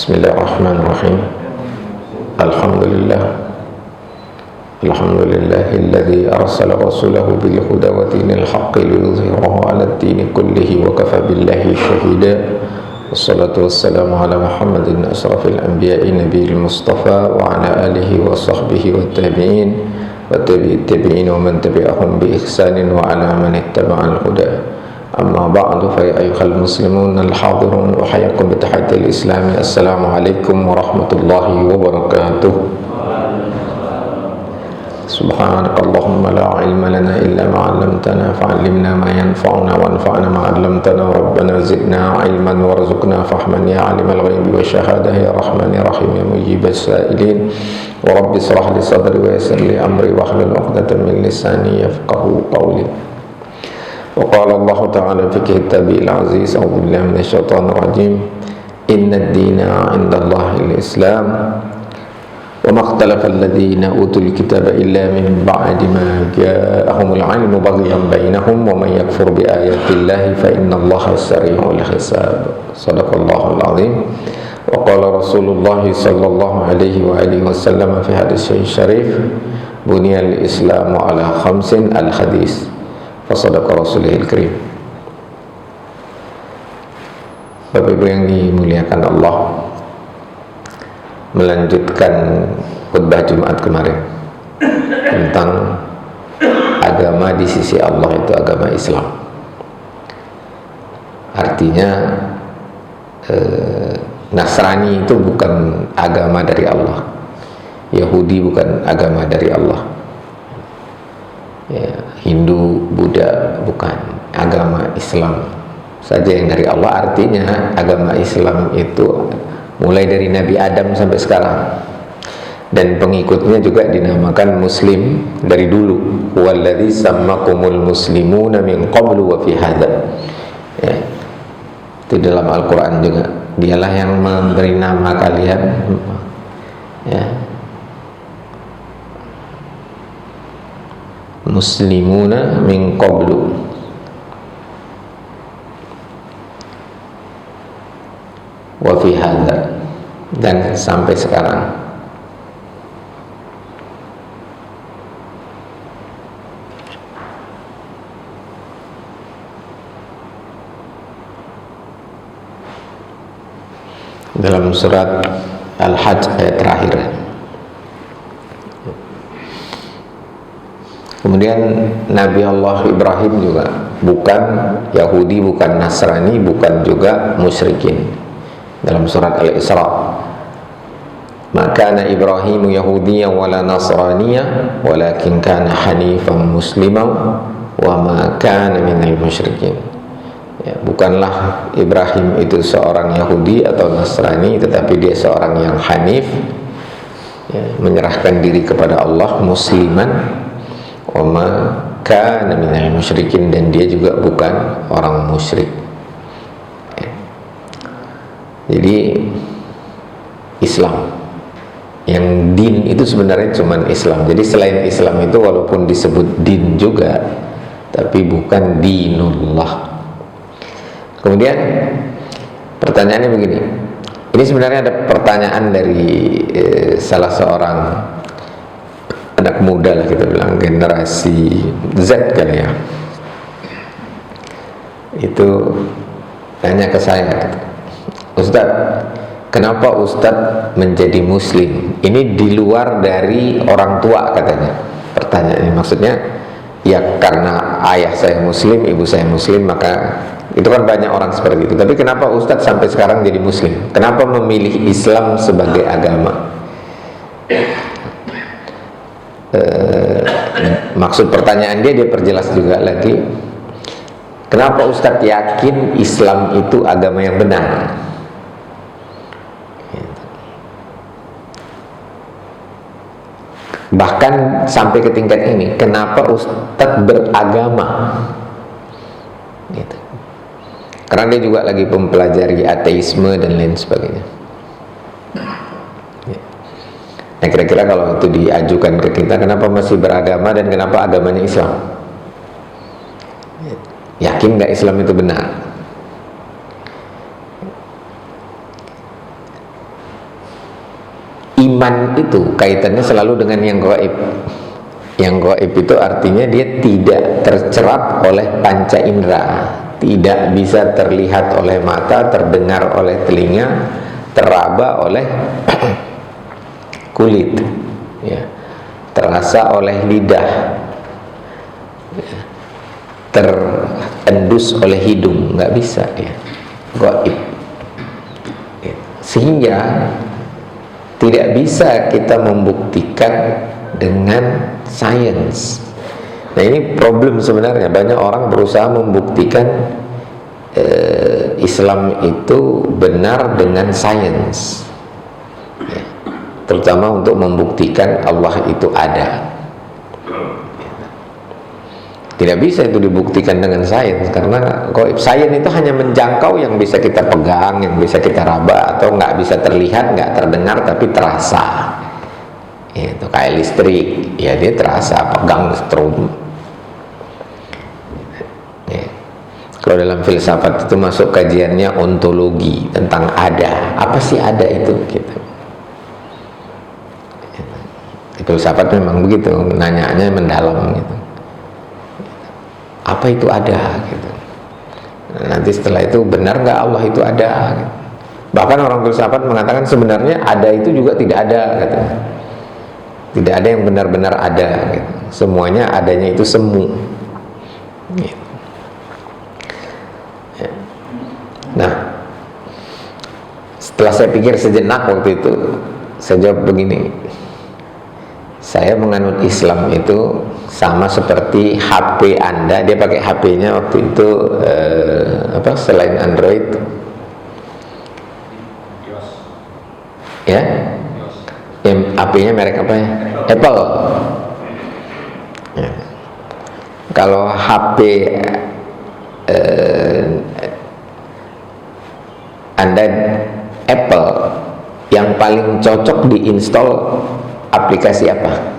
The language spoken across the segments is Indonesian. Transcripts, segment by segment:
Bismillahirrahmanirrahim. Alhamdulillahilladzi arsala rasulahu bil huda wa dinil haqqi liyudhhirahu 'alad dini kullihi wa kafa billahi shahida. Wassalatu wassalamu ala Muhammadin asrafil anbiya'i nabiyil mustafa wa ala alihi wa sahbihi wa tabi'in wa tabi'in wa man tabi'ahum bi ihsanin wa ala man ittaba'al huda. Amma ba'du, fa ya ayyuhal muslimun al-hadirun, uhayyikum bi tahiyatil islami. Assalamu alaikum warahmatullahi wabarakatuh. Subhanakallahumma la ilma lana illa ma 'allamtana fa'allimna ma yanfa'una wanfa'na ma 'allamtana rabbana zidna ilman warzuqna fahman ya 'alimal ghaibi wasyahadah ya rahman ya rahim ya mujibas sa'ilin wa rabbi shrah li sadri wa yassir li amri wahlul 'uqdatam min lisani yafqahu qawli. Wa qala Allah ta'ala fi kitabil aziz, a'udzu billahi minasyaitonir rajim, innad dina 'indallahil islam wa ma ikhtalafa alladhina utul kitaba illa min ba'di ma ja'ahumul 'ilmu baghyan bainahum wa man yakfur bi ayatillahi fa innallaha sari'ul hisab. Shadaqallahul 'azim. Wa qala Rasulullah sallallahu alaihi wa alihi wasallam fi hadis syarif, buniyal islamu ala khamsin al-hadis. Fasadaqa Rasulihil Karim. Bapak Ibu yang dimuliakan Allah, melanjutkan khutbah Jumat kemarin tentang agama di sisi Allah itu agama Islam. Artinya Nasrani itu bukan agama dari Allah, Yahudi bukan agama dari Allah, ya, Hindu, Buddha bukan, agama Islam saja yang dari Allah. Artinya agama Islam itu mulai dari Nabi Adam sampai sekarang, dan pengikutnya juga dinamakan Muslim dari dulu. Walladzi sammakumul muslimuna min qablu wa fi hadza, ya, itu dalam Al-Quran juga. Dialah yang memberi nama kalian, ya, muslimuna min qablu wa fi hadza, dan sampai sekarang. Dalam surat Al-Hajj ayat terakhir. Kemudian Nabi Allah Ibrahim juga bukan Yahudi, bukan Nasrani, bukan juga musyrikin. Dalam surat Al-Isra, maka Ibrahim Yahudiyyan wala Nasraniyya walakin kana hanifan musliman wa ma kana minal musyrikin. Ya, bukanlah Ibrahim itu seorang Yahudi atau Nasrani, tetapi dia seorang yang hanif, ya, menyerahkan diri kepada Allah, musliman, wa ma kana minal musyrikin, dan dia juga bukan orang musyrik. Jadi Islam, yang din itu sebenarnya cuman Islam. Jadi selain Islam itu walaupun disebut din juga, tapi bukan dinullah. Kemudian pertanyaannya begini, ini sebenarnya ada pertanyaan dari salah seorang anak muda lah, kita bilang generasi Z kali ya. Itu tanya ke saya, Ustaz, kenapa Ustaz menjadi muslim? Ini di luar dari orang tua katanya. Pertanyaannya maksudnya, ya karena ayah saya muslim, ibu saya muslim, maka itu kan banyak orang seperti itu. Tapi kenapa Ustaz sampai sekarang jadi muslim? Kenapa memilih Islam sebagai agama? Maksud pertanyaan dia perjelas juga lagi. Kenapa Ustaz yakin Islam itu agama yang benar? Bahkan sampai ke tingkat ini, kenapa Ustadz beragama? Gitu. Karena dia juga lagi mempelajari ateisme dan lain sebagainya. Nah, kira-kira kalau itu diajukan ke kita, kenapa masih beragama dan kenapa agamanya Islam? Yakin nggak Islam itu benar? iman itu kaitannya selalu dengan yang gaib. Yang gaib itu artinya dia tidak tercerap oleh panca indera, tidak bisa terlihat oleh mata, terdengar oleh telinga, teraba oleh kulit, ya, terasa oleh lidah, ya, terendus oleh hidung, nggak bisa, ya, gaib. Ya. Sehingga tidak bisa kita membuktikan dengan sains. Nah, ini problem sebenarnya. Banyak orang berusaha membuktikan Islam itu benar dengan sains, ya, terutama untuk membuktikan Allah itu ada. Tidak bisa itu dibuktikan dengan sains, karena sains itu hanya menjangkau yang bisa kita pegang, yang bisa kita raba, atau nggak bisa terlihat, nggak terdengar, tapi terasa. Itu kayak listrik, ya dia terasa, pegang strum. Ya. Kalau dalam filsafat itu masuk kajiannya ontologi, tentang ada. Apa sih ada itu? Gitu. Filsafat memang begitu, nanyanya mendalam gitu. Apa itu ada gitu. Nanti setelah itu benar nggak Allah itu ada gitu. Bahkan orang filsafat mengatakan sebenarnya ada itu juga tidak ada gitu. Tidak ada yang benar-benar ada gitu. Semuanya adanya itu semu gitu. Ya. Nah, setelah saya pikir sejenak waktu itu, saya jawab begini, saya menganut Islam itu sama seperti HP Anda. Dia pakai HP-nya waktu itu selain Android, ya, yang HP-nya merek apa ya? Apple. Ya. Kalau HP Anda Apple, yang paling cocok diinstal aplikasi apa?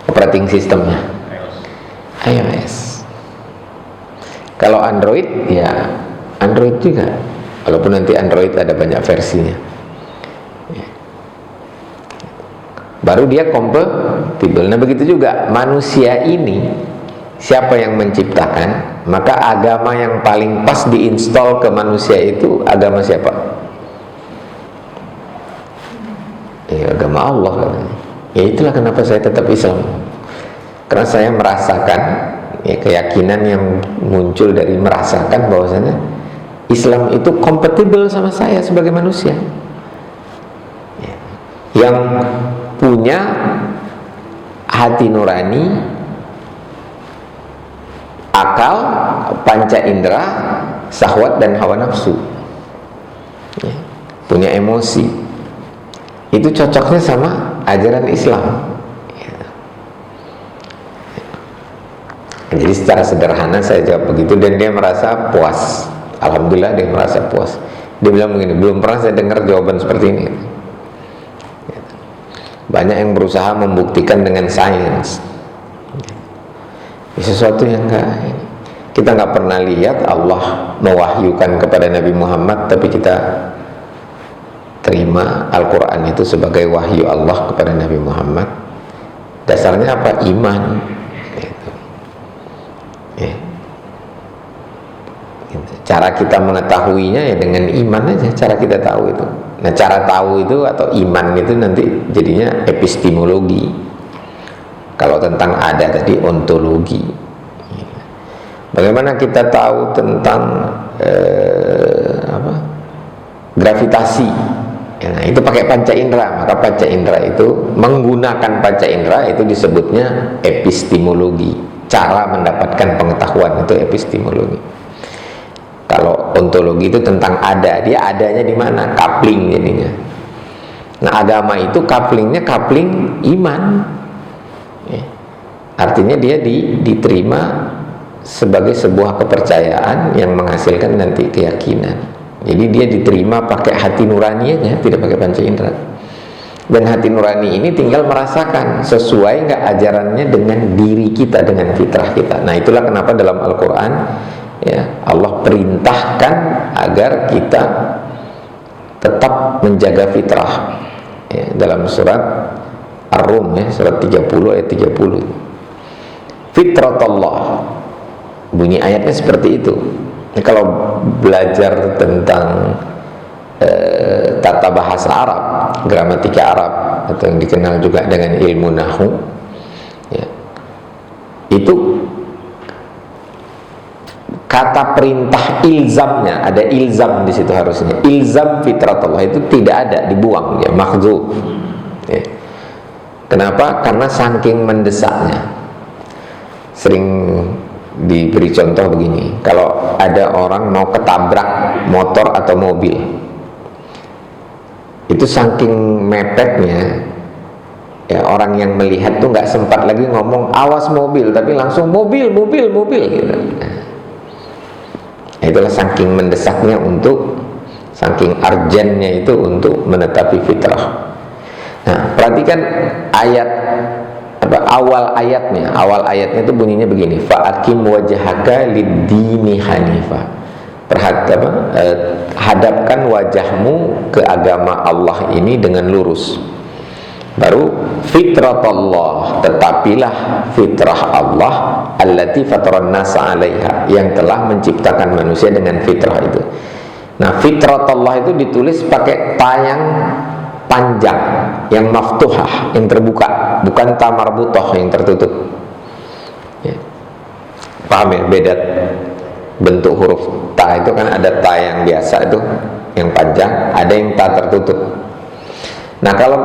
Operating sistemnya iOS. Kalau Android, ya Android juga, walaupun nanti Android ada banyak versinya, ya. Baru dia kompatibel. Nah, begitu juga manusia ini, siapa yang menciptakan, maka agama yang paling pas diinstal ke manusia itu agama siapa? Ya, agama Allah katanya. Ya, itulah kenapa saya tetap Islam, karena saya merasakan, ya, keyakinan yang muncul dari merasakan bahwasanya Islam itu kompatibel sama saya sebagai manusia, ya, yang punya hati nurani, akal, panca indera, syahwat dan hawa nafsu, ya, punya emosi. Itu cocoknya sama ajaran Islam, ya. Jadi secara sederhana saya jawab begitu, dan dia merasa puas. Alhamdulillah dia merasa puas. Dia bilang begini, belum pernah saya dengar jawaban seperti ini. Banyak yang berusaha membuktikan dengan sains, sesuatu yang kita nggak pernah lihat. Allah mewahyukan kepada Nabi Muhammad, tapi kita terima Al-Quran itu sebagai wahyu Allah kepada Nabi Muhammad. Dasarnya apa? Iman gitu. Ya. Gitu. Cara kita mengetahuinya ya dengan iman aja, cara kita tahu itu. Nah, cara tahu itu atau iman itu nanti jadinya epistemologi. Kalau tentang ada tadi ontologi. Bagaimana kita tahu tentang gravitasi? Ya, nah, itu pakai panca indera. Maka panca indera itu, menggunakan panca indera itu disebutnya epistemologi. Cara mendapatkan pengetahuan itu epistemologi. Kalau ontologi itu tentang ada, dia adanya di mana? Coupling jadinya. Nah, agama itu couplingnya coupling iman, ya. Artinya dia diterima sebagai sebuah kepercayaan yang menghasilkan nanti keyakinan. Jadi dia diterima pakai hati nurani aja, tidak pakai panca indera. Dan hati nurani ini tinggal merasakan sesuai nggak ajarannya dengan diri kita, dengan fitrah kita. Nah, itulah kenapa dalam Al-Quran, ya, Allah perintahkan agar kita tetap menjaga fitrah, ya, dalam surat Ar-Rum ya, surat 30 ayat 30. Fitratallah, bunyi ayatnya seperti itu. Nah, kalau belajar tentang tata bahasa Arab, gramatika Arab, atau yang dikenal juga dengan ilmu nahwu, ya, itu kata perintah ilzamnya, ada ilzam di situ harusnya. Ilzam fitratullah itu tidak ada, dibuang, ya, makhzuf. Ya. Kenapa? Karena saking mendesaknya. Sering diberi contoh begini, kalau ada orang mau ketabrak motor atau mobil, itu saking mepetnya, ya, orang yang melihat tuh nggak sempat lagi ngomong awas mobil, tapi langsung mobil gitu. Nah, itulah saking mendesaknya, untuk saking urgentnya itu untuk menetapi fitrah. Nah, perhatikan ayat awal ayatnya itu bunyinya begini, fa'akim wajhaka lid-dini hanifah. Hadapkan wajahmu ke agama Allah ini dengan lurus. Baru fitratullah, tetapilah fitrah Allah, allati fataran nasa 'alaiha, yang telah menciptakan manusia dengan fitrah itu. Nah, fitratullah itu ditulis pakai ta yang panjang, yang maftuhah, yang terbuka, bukan ta marbutah yang tertutup. Ya. Paham ya beda bentuk huruf ta itu? Kan ada ta yang biasa itu, yang panjang, ada yang ta tertutup. Nah, kalau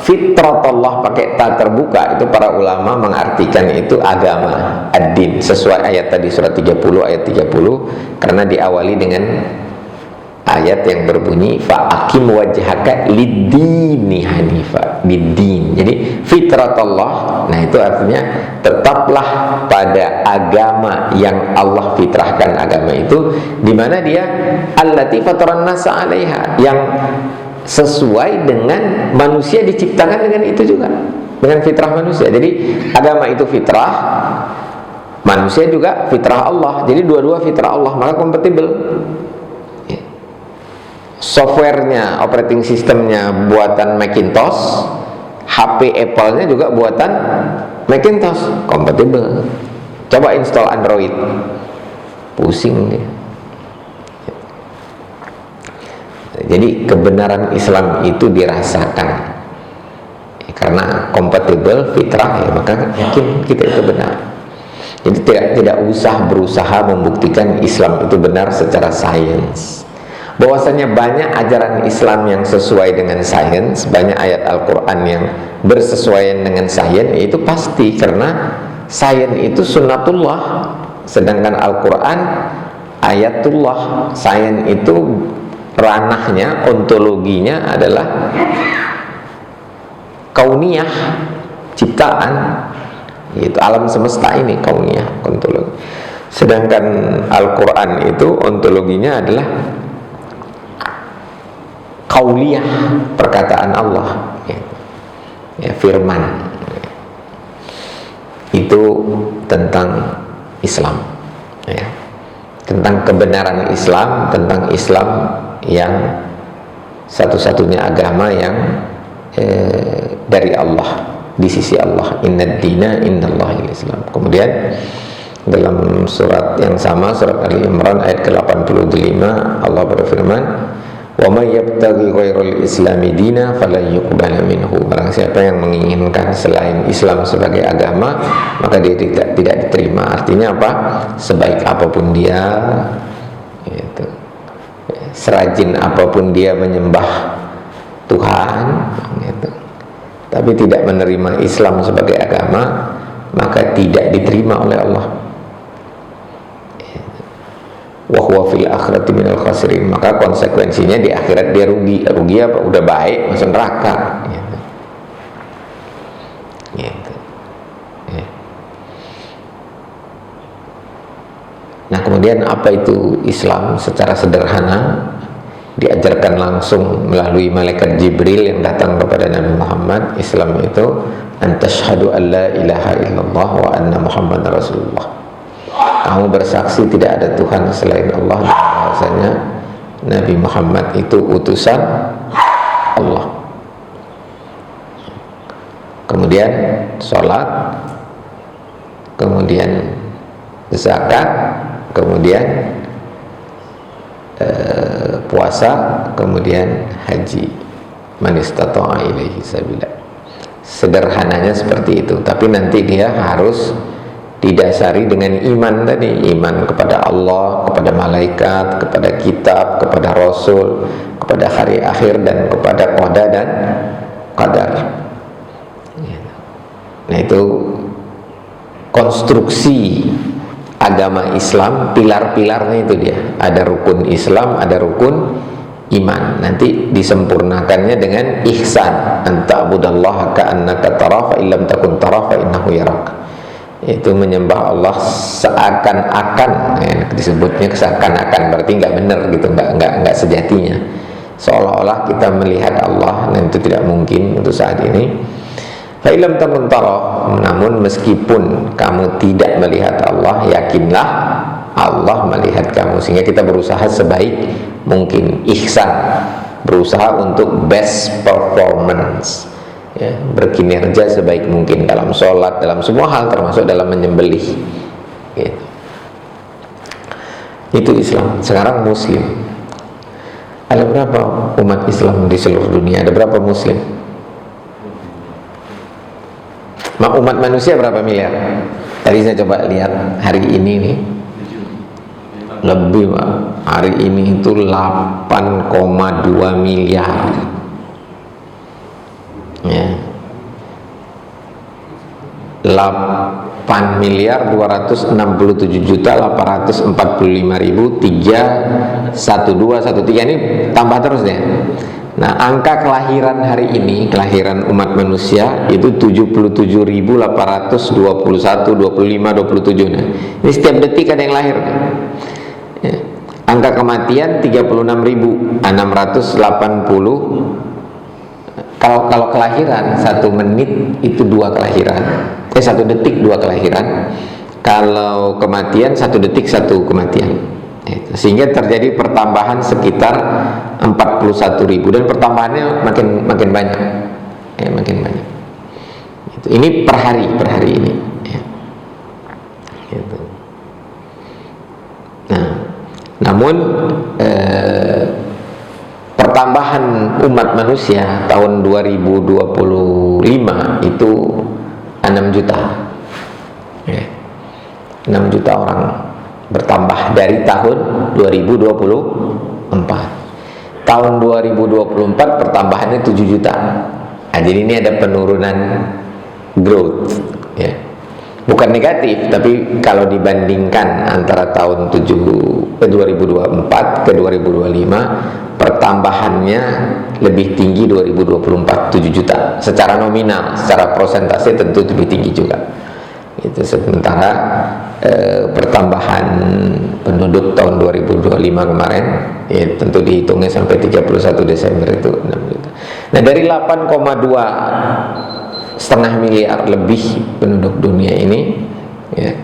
fitratullah pakai ta terbuka, itu para ulama mengartikan itu agama, ad-din, sesuai ayat tadi surat 30 ayat 30, karena diawali dengan ayat yang berbunyi fa'akim wajhaka lid-dini hanifa, bid-din. Jadi fitratullah, nah itu artinya tetaplah pada agama yang Allah fitrahkan, agama itu di mana dia allati fataran nasa 'alaiha, yang sesuai dengan manusia diciptakan dengan itu juga, dengan fitrah manusia. Jadi agama itu fitrah, manusia juga fitrah Allah. Jadi dua-dua fitrah Allah, maka kompatibel. Softwarenya, operating sistemnya buatan Macintosh, HP Apple-nya juga buatan Macintosh, kompatibel. Coba install Android, pusing dia. Jadi kebenaran Islam itu dirasakan, karena kompatibel fitrah, ya, maka yakin kita itu benar. Jadi tidak usah berusaha membuktikan Islam itu benar secara sains. Bahwasanya banyak ajaran Islam yang sesuai dengan sains, banyak ayat Al-Quran yang bersesuaian dengan sains, itu pasti, karena sains itu sunnatullah, sedangkan Al-Quran ayatullah. Sains itu ranahnya, ontologinya adalah kauniyah, ciptaan, itu alam semesta ini kauniyah, ontologi. Sedangkan Al-Quran itu ontologinya adalah kauliyah, perkataan Allah, ya, firman. Itu tentang Islam, ya, tentang kebenaran Islam, tentang Islam yang satu-satunya agama yang dari Allah, di sisi Allah. Innad dina indallahil Islam. Kemudian dalam surat yang sama, surat Ali Imran ayat ke-85, Allah berfirman, wa may yabtaghi ghairal islami dina falan yuqbala minhu. Barang siapa yang menginginkan selain Islam sebagai agama, maka dia tidak diterima. Artinya apa? Sebaik apapun dia, gitu, serajin apapun dia menyembah Tuhan, gitu, tapi tidak menerima Islam sebagai agama, maka tidak diterima oleh Allah. Wa huwa fil akhirati minal khasirin. Maka konsekuensinya di akhirat dia rugi. Rugi apa? Udah baik masuk neraka, gitu. Gitu. Ya. Nah, kemudian apa itu Islam secara sederhana? Diajarkan langsung melalui malaikat Jibril yang datang kepada Nabi Muhammad. Islam itu antashhadu an la ilaha illallah wa anna Muhammadar Rasulullah. Kamu bersaksi tidak ada Tuhan selain Allah, dan bahwasanya Nabi Muhammad itu utusan Allah. kemudian sholat, kemudian zakat, kemudian puasa, kemudian haji. Man istata'a ilaihi sabila. Sederhananya seperti itu, tapi nanti dia harus didasari dengan iman tadi, iman kepada Allah, kepada malaikat, kepada kitab, kepada rasul, kepada hari akhir, dan kepada qada dan qadar. Nah, itu konstruksi agama Islam, pilar-pilarnya itu dia. Ada rukun Islam, ada rukun iman. Nanti disempurnakannya dengan ihsan, anta'budallaha ka'annaka tara fa illam takun tara fa innahu yarak. Itu menyembah Allah seakan-akan, ya, disebutnya seakan-akan, berarti nggak benar gitu, nggak sejatinya. Seolah-olah kita melihat Allah, dan itu tidak mungkin untuk saat ini. Fa illam takun tara, namun meskipun kamu tidak melihat Allah, yakinlah Allah melihat kamu, sehingga kita berusaha sebaik mungkin, ihsan, berusaha untuk best performance, ya, berkinerja sebaik mungkin dalam sholat, dalam semua hal, termasuk dalam menyembelih, gitu. Itu Islam. Sekarang Muslim, ada berapa umat Islam di seluruh dunia? Ada berapa Muslim? Umat manusia berapa miliar? Tadi saya coba lihat hari ini nih, lebih Pak. Hari ini itu 8,2 miliar, ya. 8.267.845.31213 ini tambah terus deh. Nah, angka kelahiran hari ini, kelahiran umat manusia itu 77.821, 25, 27. Nah, ini setiap detik ada yang lahir. Ya. Angka kematian 36.680. Kalau kelahiran 1 menit itu 2 kelahiran. 1 detik 2 kelahiran. Kalau kematian 1 detik 1 kematian. Sehingga terjadi pertambahan sekitar 41.000, dan pertambahannya makin banyak, ya, makin banyak. Ini per hari ini, ya. Gitu. Nah, namun pertambahan umat manusia tahun 2025 itu 6 juta, ya. 6 juta orang bertambah dari tahun 2024. Tahun 2024 pertambahannya 7 juta. Nah, jadi ini ada penurunan growth, ya. Bukan negatif, tapi kalau dibandingkan antara tahun 2024 ke 2025, pertambahannya lebih tinggi 2024, 7 juta. Secara nominal, secara persentase tentu lebih tinggi juga. Itu sementara pertambahan penduduk tahun 2025 kemarin, ya, tentu dihitungnya sampai 31 Desember itu 6 juta. Nah, dari 8,2,5 miliar lebih penduduk dunia ini, ya,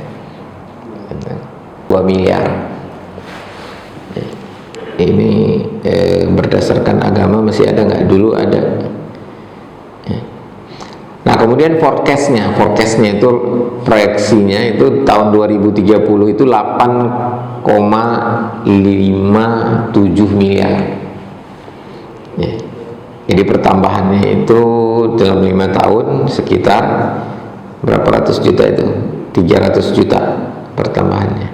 2 miliar. Ini berdasarkan agama masih ada nggak? Dulu ada. Nah, kemudian forecastnya itu, proyeksinya itu tahun 2030 itu 8,57 miliar, ya. Jadi pertambahannya itu dalam 5 tahun sekitar berapa ratus juta, itu 300 juta pertambahannya.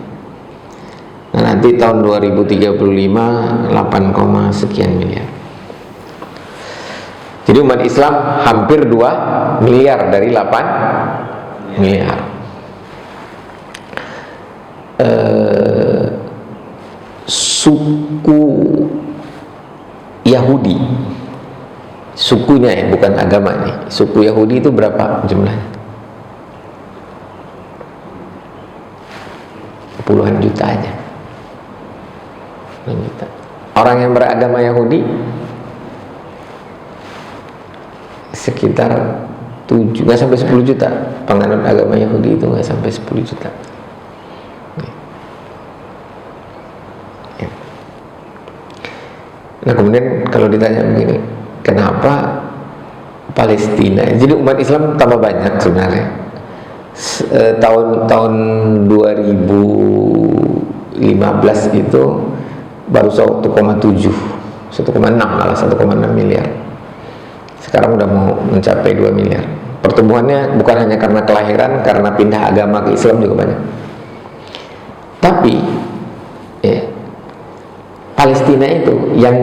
Nah, nanti tahun 2035 8, sekian miliar. Jadi umat Islam hampir 2 miliar dari 8 miliar. Suku Yahudi, sukunya, ya, bukan agama nih. Suku Yahudi itu berapa jumlahnya? Puluhan juta aja. Puluhan juta. Orang yang beragama Yahudi sekitar 7, nggak sampai 10 juta. Penganut agama Yahudi itu nggak sampai 10 juta. Nah, kemudian kalau ditanya begini, kenapa Palestina. Jadi umat Islam tambah banyak sebenarnya. Tahun 2015 itu baru 1,7, 1,6 malah 1,6 miliar. Sekarang udah mau mencapai 2 miliar. Pertumbuhannya bukan hanya karena kelahiran, karena pindah agama ke Islam juga banyak. Tapi Palestina itu yang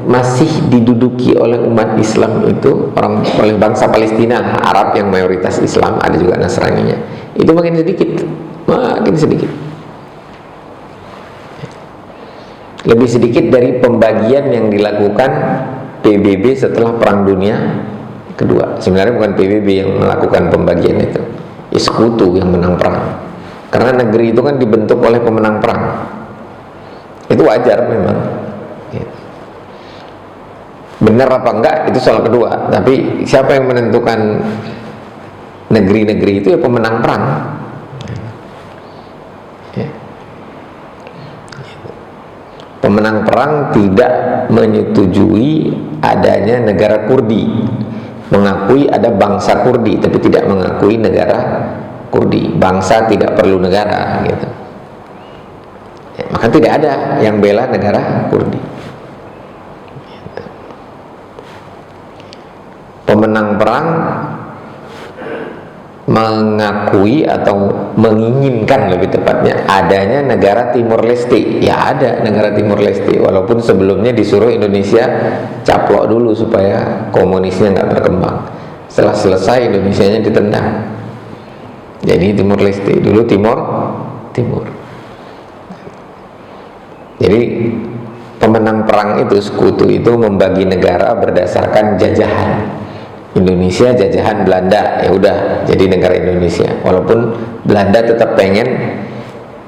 masih diduduki oleh umat Islam itu oleh bangsa Palestina, Arab yang mayoritas Islam, ada juga Nasraninya. Itu makin sedikit. Lebih sedikit dari pembagian yang dilakukan PBB setelah Perang Dunia Kedua. Sebenarnya bukan PBB yang melakukan pembagian itu, sekutu yang menang perang. Karena negeri itu kan dibentuk oleh pemenang perang. Itu wajar memang. Benar apa enggak itu soal kedua. Tapi siapa yang menentukan negeri-negeri itu ya pemenang perang. Pemenang perang tidak menyetujui adanya negara Kurdi, mengakui ada bangsa Kurdi tapi tidak mengakui negara Kurdi. Bangsa tidak perlu negara gitu. Maka tidak ada yang bela negara Kurdi. Pemenang perang mengakui atau menginginkan, lebih tepatnya, adanya negara Timur Leste. Ya ada negara Timur Leste, walaupun sebelumnya disuruh Indonesia caplok dulu supaya komunisnya nggak berkembang. Setelah selesai Indonesianya ditendang. Jadi Timur Leste dulu Timur. Jadi pemenang perang itu, sekutu itu membagi negara berdasarkan jajahan. Indonesia jajahan Belanda, ya udah jadi negara Indonesia. Walaupun Belanda tetap pengen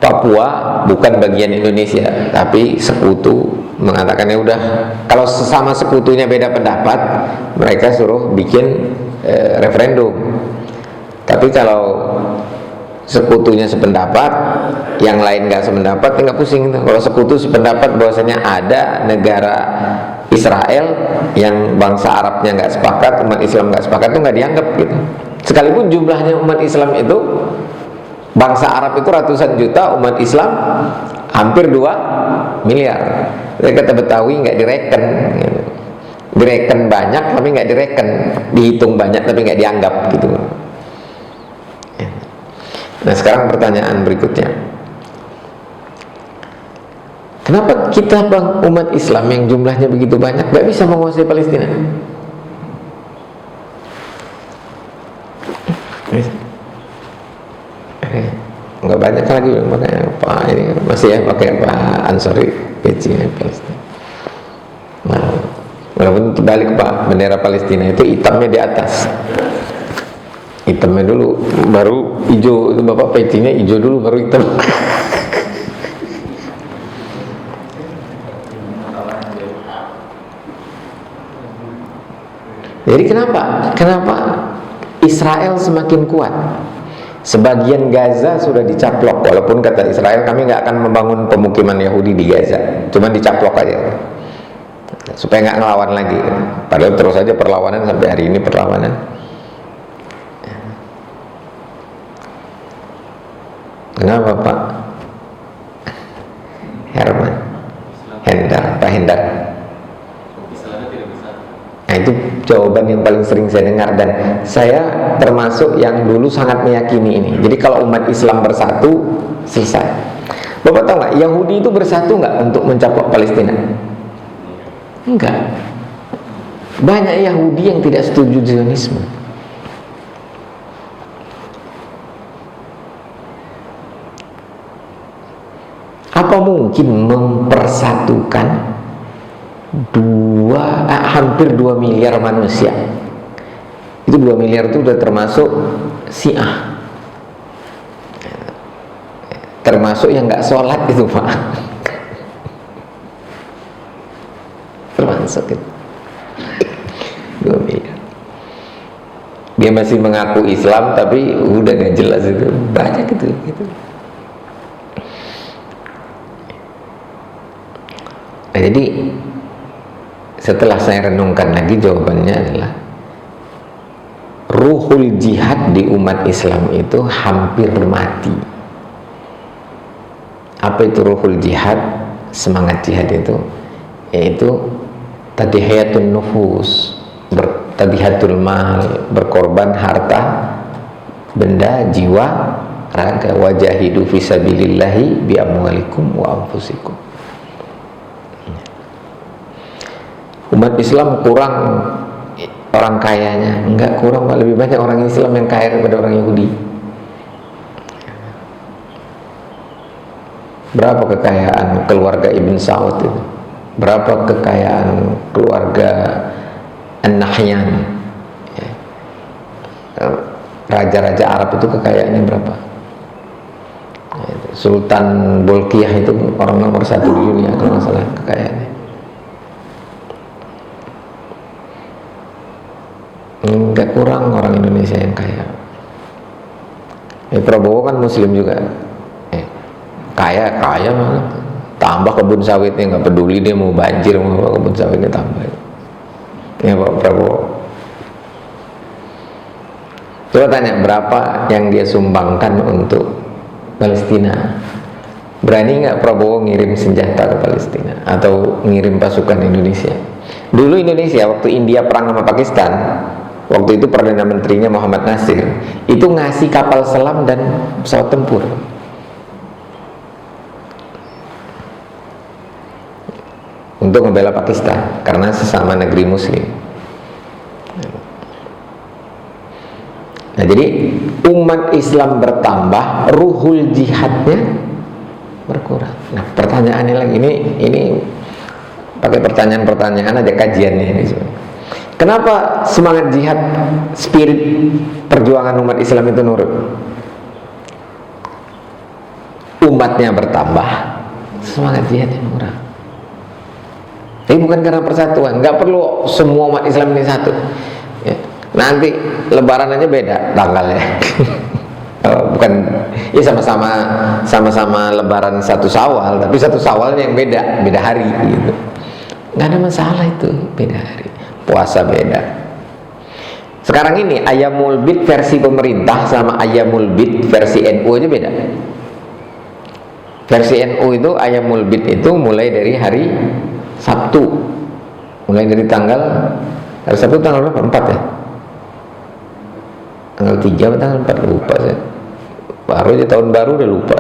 Papua bukan bagian Indonesia, tapi sekutu mengatakan ya udah, kalau sesama sekutunya beda pendapat, mereka suruh bikin referendum. Tapi kalau sekutunya sependapat, yang lain nggak sependapat, nggak pusing. Kalau sekutu sependapat bahwasanya ada negara Israel yang bangsa Arabnya nggak sepakat, umat Islam nggak sepakat, itu nggak dianggap gitu. Sekalipun jumlahnya umat Islam itu, bangsa Arab itu ratusan juta, umat Islam hampir 2 miliar. Jadi kata Betawi nggak direken gitu. Direken banyak tapi nggak direken, dihitung banyak tapi nggak dianggap gitu. Nah sekarang pertanyaan berikutnya, kenapa kita umat Islam yang jumlahnya begitu banyak gak bisa menguasai Palestina? Nggak banyak lagi makanya Pak ini masih ya pakai Pak Ansori Palestina. Nah, walaupun balik Pak, bendera Palestina itu hitamnya di atas. Hitamnya dulu baru hijau, itu Bapak pecinya hijau dulu baru hitam. Jadi kenapa Israel semakin kuat? Sebagian Gaza sudah dicaplok, walaupun kata Israel kami nggak akan membangun pemukiman Yahudi di Gaza, cuma dicaplok aja supaya nggak ngelawan lagi. Padahal terus aja perlawanan sampai hari ini perlawanan. Kenapa Pak Herman Pak Hendar? Nah itu jawaban yang paling sering saya dengar, dan saya termasuk yang dulu sangat meyakini ini. Jadi kalau umat Islam bersatu, selesai. Bapak tahu nggak, Yahudi itu bersatu nggak untuk mencaplok Palestina? Enggak. Banyak Yahudi yang tidak setuju Zionisme. Apa mungkin mempersatukan hampir 2 miliar manusia? Itu 2 miliar itu sudah termasuk Syiah, termasuk yang nggak sholat itu Pak, termasuk itu 2 miliar. Dia masih mengaku Islam tapi udah gak jelas, itu banyak gitu. Nah, jadi setelah saya renungkan lagi, jawabannya adalah ruhul jihad di umat Islam itu hampir mati. Apa itu ruhul jihad? Semangat jihad itu yaitu tadhiyatun nufus, tadhiyatul mal, berkorban harta, benda, jiwa, raga. Wajahidu fisabilillahi bi amwalikum wa anfusikum. Umat Islam kurang orang kayanya, enggak kurang, lebih banyak orang Islam yang kaya daripada orang Yahudi. Berapa kekayaan keluarga Ibn Saud itu? Berapa kekayaan keluarga An-Nahyan? Raja-raja Arab itu kekayaannya berapa? Sultan Bolkiah itu orang nomor 1 di dunia kalau nggak salah kekayaannya. Enggak kurang orang Indonesia yang kaya. Prabowo kan Muslim juga. Kaya malah. Tambah kebun sawitnya, nggak peduli dia mau banjir mau kebun sawitnya tambah. Ya Pak Prabowo. Coba tanya berapa yang dia sumbangkan untuk Palestina. Berani nggak Prabowo ngirim senjata ke Palestina atau ngirim pasukan Indonesia? Dulu Indonesia waktu India perang sama Pakistan, waktu itu Perdana Menterinya Muhammad Nasir itu ngasih kapal selam dan pesawat tempur untuk membela Pakistan karena sesama negeri Muslim. Nah, jadi umat Islam bertambah, ruhul jihadnya berkurang. Nah, pertanyaannya lagi ini pakai pertanyaan-pertanyaan ada kajiannya ini sebenarnya. Kenapa semangat jihad, spirit perjuangan umat Islam itu nurun? Umatnya bertambah, semangat jihadnya kurang. Ini bukan karena persatuan, nggak perlu semua umat Islam ini satu. Ya. Nanti Lebaran aja beda tanggalnya. Bukan, ya sama-sama Lebaran 1 Syawal, tapi 1 Syawalnya yang beda hari gitu. Nggak ada masalah itu, beda hari. Puasa beda. Sekarang ini Ayyamul Bid versi pemerintah sama Ayyamul Bid versi NU aja beda. Versi NU itu Ayyamul Bid itu mulai dari hari Sabtu, mulai dari hari Sabtu tanggal berapa? 4 ya? Tanggal 3 atau tanggal 4 lupa saya. Baru aja tahun baru udah lupa.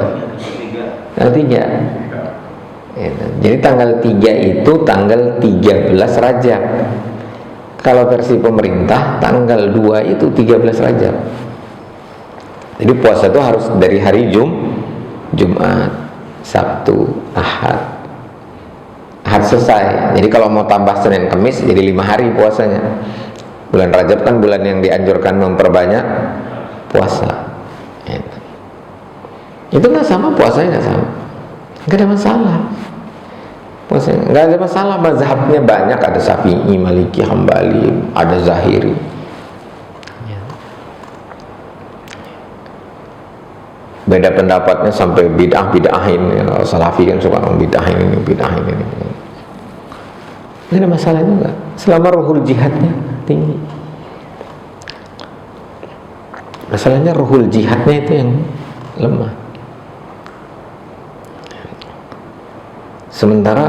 Tanggal 3. Jadi tanggal 3 itu tanggal 13 Rajab. Kalau versi pemerintah tanggal 2 itu 13 Rajab. Jadi puasa itu harus dari hari Jumat, Sabtu, Ahad selesai. Jadi kalau mau tambah Senin Kamis jadi 5 hari puasanya. Bulan Rajab kan bulan yang dianjurkan memperbanyak puasa. Itu nggak sama, puasanya nggak sama, nggak ada masalah. Puasanya nggak ada masalah. Mazhabnya banyak, ada Syafi'i, Maliki, Hambali, ada Zahiri. Beda pendapatnya sampai bid'ahin. Salafi kan suka bid'ahin ini. Nggak ada masalah juga selama ruhul jihadnya tinggi. Masalahnya ruhul jihadnya itu yang lemah. Sementara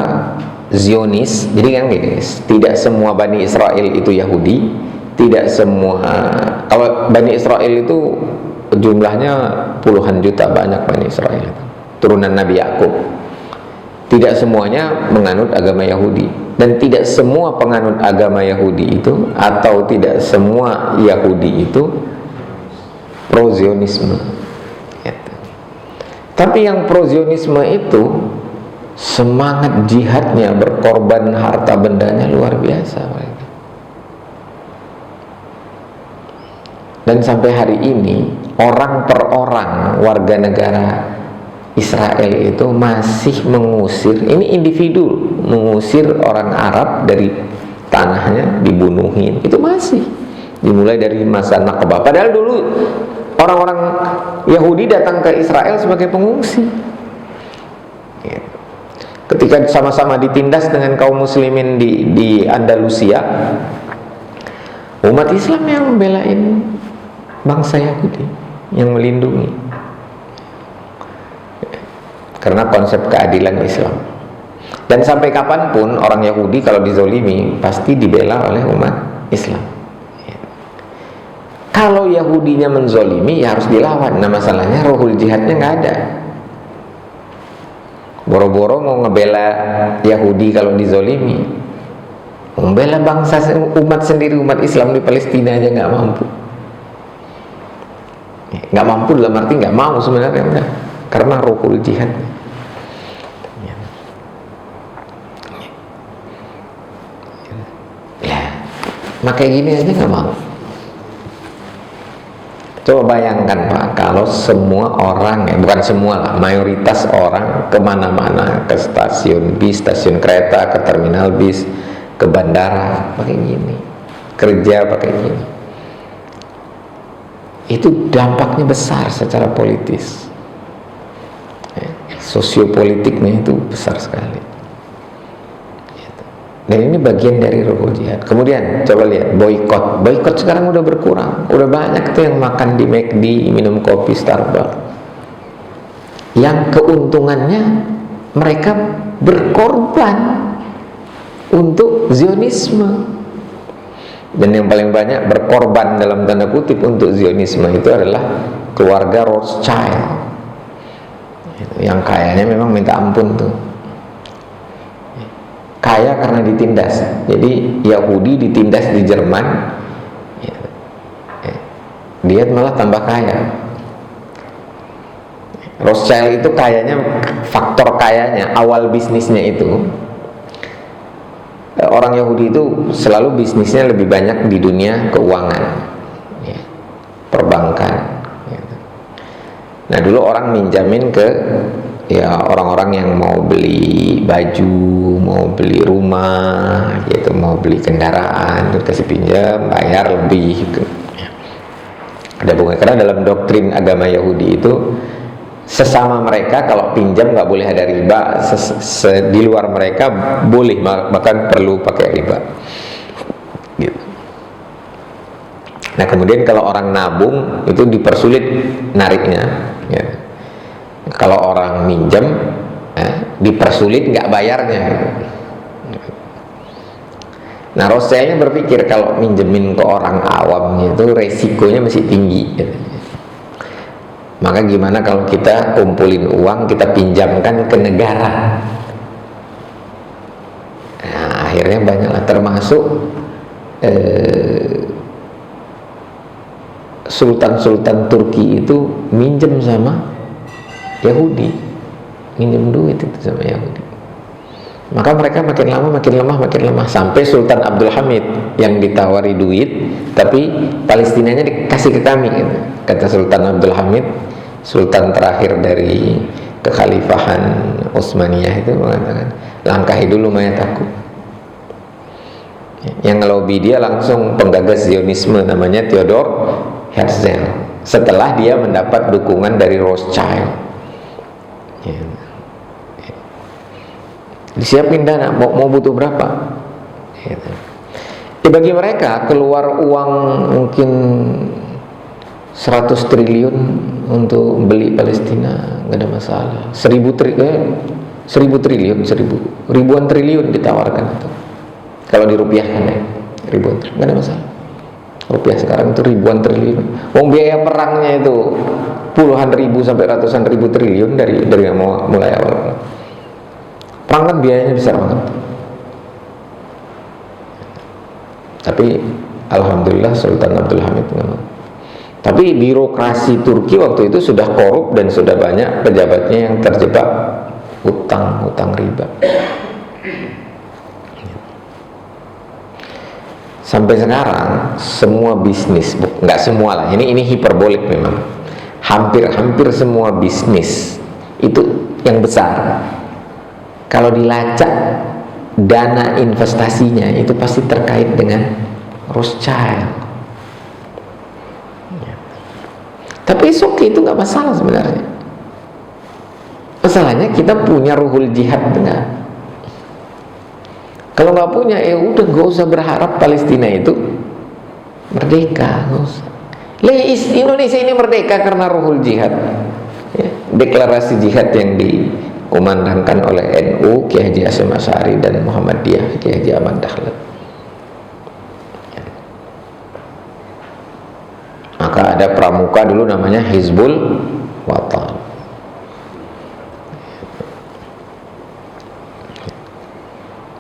Zionis, jadi kan gini, tidak semua Bani Israel itu Yahudi, tidak semua. Kalau Bani Israel itu jumlahnya puluhan juta, banyak Bani Israel, turunan Nabi Yakub. Tidak semuanya menganut agama Yahudi, dan tidak semua penganut agama Yahudi itu, atau tidak semua Yahudi itu pro-Zionisme. Tapi yang pro-Zionisme itu semangat jihadnya, berkorban harta bendanya luar biasa mereka. Dan sampai hari ini orang per orang warga negara Israel itu masih mengusir, ini individu mengusir orang Arab dari tanahnya, dibunuhin. Itu masih dimulai dari masa Nakba. Padahal dulu orang-orang Yahudi datang ke Israel sebagai pengungsi. Ketika sama-sama ditindas dengan kaum muslimin di Andalusia, umat Islam yang membelain bangsa Yahudi yang melindungi, karena konsep keadilan Islam. Dan sampai kapanpun orang Yahudi kalau dizolimi pasti dibela oleh umat Islam. Kalau Yahudinya menzolimi ya harus dilawan. Nah masalahnya ruhul jihadnya nggak ada. Boro-boro mau ngebela Yahudi kalau dizolimi, membela bangsa umat sendiri, umat Islam di Palestina aja nggak mampu. Nggak mampu dalam arti nggak mau sebenarnya, udah, karena ruhul jihad. Ya, makanya gini aja nggak mau. Coba bayangkan Pak, kalau semua orang, ya bukan semua lah, mayoritas orang kemana-mana, ke stasiun bis, stasiun kereta, ke terminal bis, ke bandara pakai gini, kerja pakai gini, itu dampaknya besar secara politis, sosiopolitiknya itu besar sekali. Dan ini bagian dari ruhul jihad. Kemudian coba lihat boykot sekarang udah berkurang, udah banyak tuh yang makan di McD, minum kopi Starbucks, yang keuntungannya mereka berkorban untuk Zionisme. Dan yang paling banyak berkorban dalam tanda kutip untuk Zionisme itu adalah keluarga Rothschild, yang kayanya memang minta ampun tuh. Kaya karena ditindas. Jadi Yahudi ditindas di Jerman, dia malah tambah kaya. Rothschild itu kayanya, faktor kayanya, awal bisnisnya itu, orang Yahudi itu selalu bisnisnya lebih banyak di dunia keuangan, perbankan. Nah dulu orang minjamin ke orang-orang yang mau beli baju, mau beli rumah, gitu, mau beli kendaraan, terus kasih pinjam, bayar lebih. Gitu. Ada bunga, karena dalam doktrin agama Yahudi itu sesama mereka kalau pinjam nggak boleh ada riba, di luar mereka boleh, bahkan perlu pakai riba. Gitu. Nah kemudian kalau orang nabung itu dipersulit nariknya. Gitu. Kalau orang minjem dipersulit nggak bayarnya gitu. Nah Rothschild berpikir kalau minjemin ke orang awam itu resikonya masih tinggi gitu. Maka gimana kalau kita kumpulin uang, kita pinjamkan ke negara. Nah akhirnya banyaklah, termasuk sultan-sultan Turki itu minjem sama Yahudi, minjem duit itu sama Yahudi. Maka mereka makin lama sampai Sultan Abdul Hamid yang ditawari duit, tapi Palestinanya dikasih ke kami gitu. Kata Sultan Abdul Hamid, sultan terakhir dari kekhalifahan Utsmaniyah itu mengatakan, langkahi dulu mayat aku. Yang ngelobi dia langsung penggagas Zionisme namanya Theodor Herzl, setelah dia mendapat dukungan dari Rothschild. Disiapin dana, mau butuh berapa? Bagi mereka keluar uang mungkin 100 triliun untuk beli Palestina nggak ada masalah. 1000 triliun, ribuan triliun ditawarkan itu. Kalau dirupiahkan ya, ribuan triliun nggak ada masalah. Rupiah sekarang itu ribuan triliun. Biaya perangnya itu puluhan ribu sampai ratusan ribu triliun dari yang mulai awal. Perang kan biayanya besar banget. Tapi alhamdulillah Sultan Abdul Hamid nggak mau. Tapi birokrasi Turki waktu itu sudah korup dan sudah banyak pejabatnya yang terjebak hutang riba. Sampai sekarang semua bisnis, nggak semua lah, ini hiperbolik memang, hampir semua bisnis itu yang besar, kalau dilacak dana investasinya itu pasti terkait dengan Rothschild. Tapi oke, itu nggak masalah sebenarnya. Masalahnya kita punya ruhul jihad enggak? Kalau nggak punya, udah nggak usah berharap Palestina itu merdeka, nggak usah. Indonesia ini merdeka karena ruhul jihad, ya. Deklarasi jihad yang dikumandangkan oleh NU, Kiai Haji Hasyim Asy'ari, dan Muhammadiyah, Kiai Haji Ahmad Dahlan. Maka ada pramuka dulu namanya Hizbul Wathan.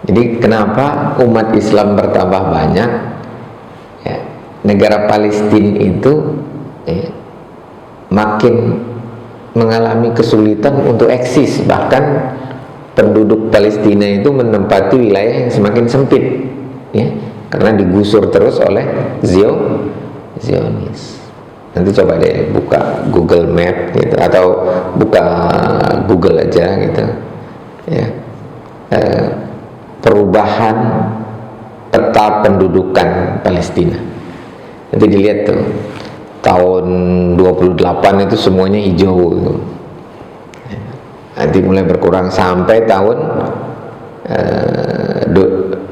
Jadi kenapa umat Islam bertambah banyak, ya, negara Palestina itu, ya, makin mengalami kesulitan untuk eksis. Bahkan penduduk Palestina itu menempati wilayah yang semakin sempit, ya, karena digusur terus oleh Zionis. Nanti coba deh buka Google Map gitu, atau buka Google aja gitu, ya, perubahan peta pendudukan Palestina. Nanti dilihat tuh, tahun 28 itu semuanya hijau gitu. Nanti mulai berkurang sampai tahun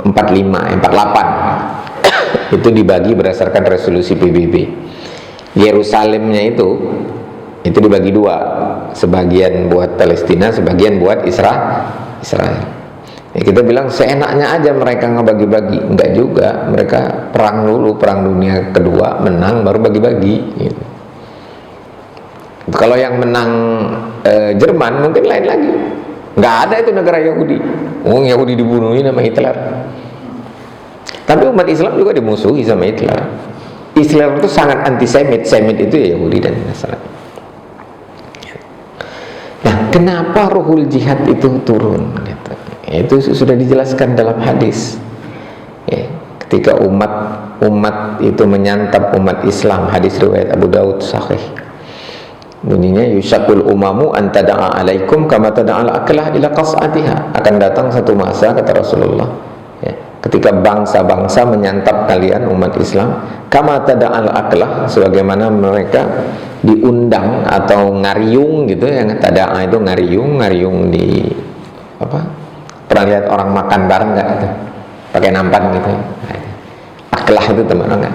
48 itu dibagi berdasarkan resolusi PBB. Yerusalemnya itu dibagi dua, sebagian buat Palestina, sebagian buat Israel. Ya, kita bilang seenaknya aja mereka ngebagi-bagi. Enggak juga, mereka perang dulu, perang dunia kedua, menang baru bagi-bagi gitu. Kalau yang menang Jerman mungkin lain lagi. Nggak ada itu negara Yahudi. Yahudi dibunuhin sama Hitler. Tapi umat Islam juga dimusuhi sama Hitler. Islam itu sangat antisemit. Semit itu ya Yahudi dan Nasrani. Nah, kenapa ruhul jihad itu turun gitu? Itu sudah dijelaskan dalam hadis, ya, ketika umat itu menyantap umat Islam. Hadis riwayat Abu Daud sahih, bunyinya yusyakul umamu antada'a alaikum kama tada'al aklah ila qas'atiha. Akan datang satu masa, kata Rasulullah, ya, ketika bangsa-bangsa menyantap kalian umat Islam kama tada'al aklah, sebagaimana mereka diundang atau ngariung gitu. Yang tada'a itu ngariung di apa? Pernah lihat orang makan bareng nggak itu? Pakai nampan gitu. Aklah itu teman-teman.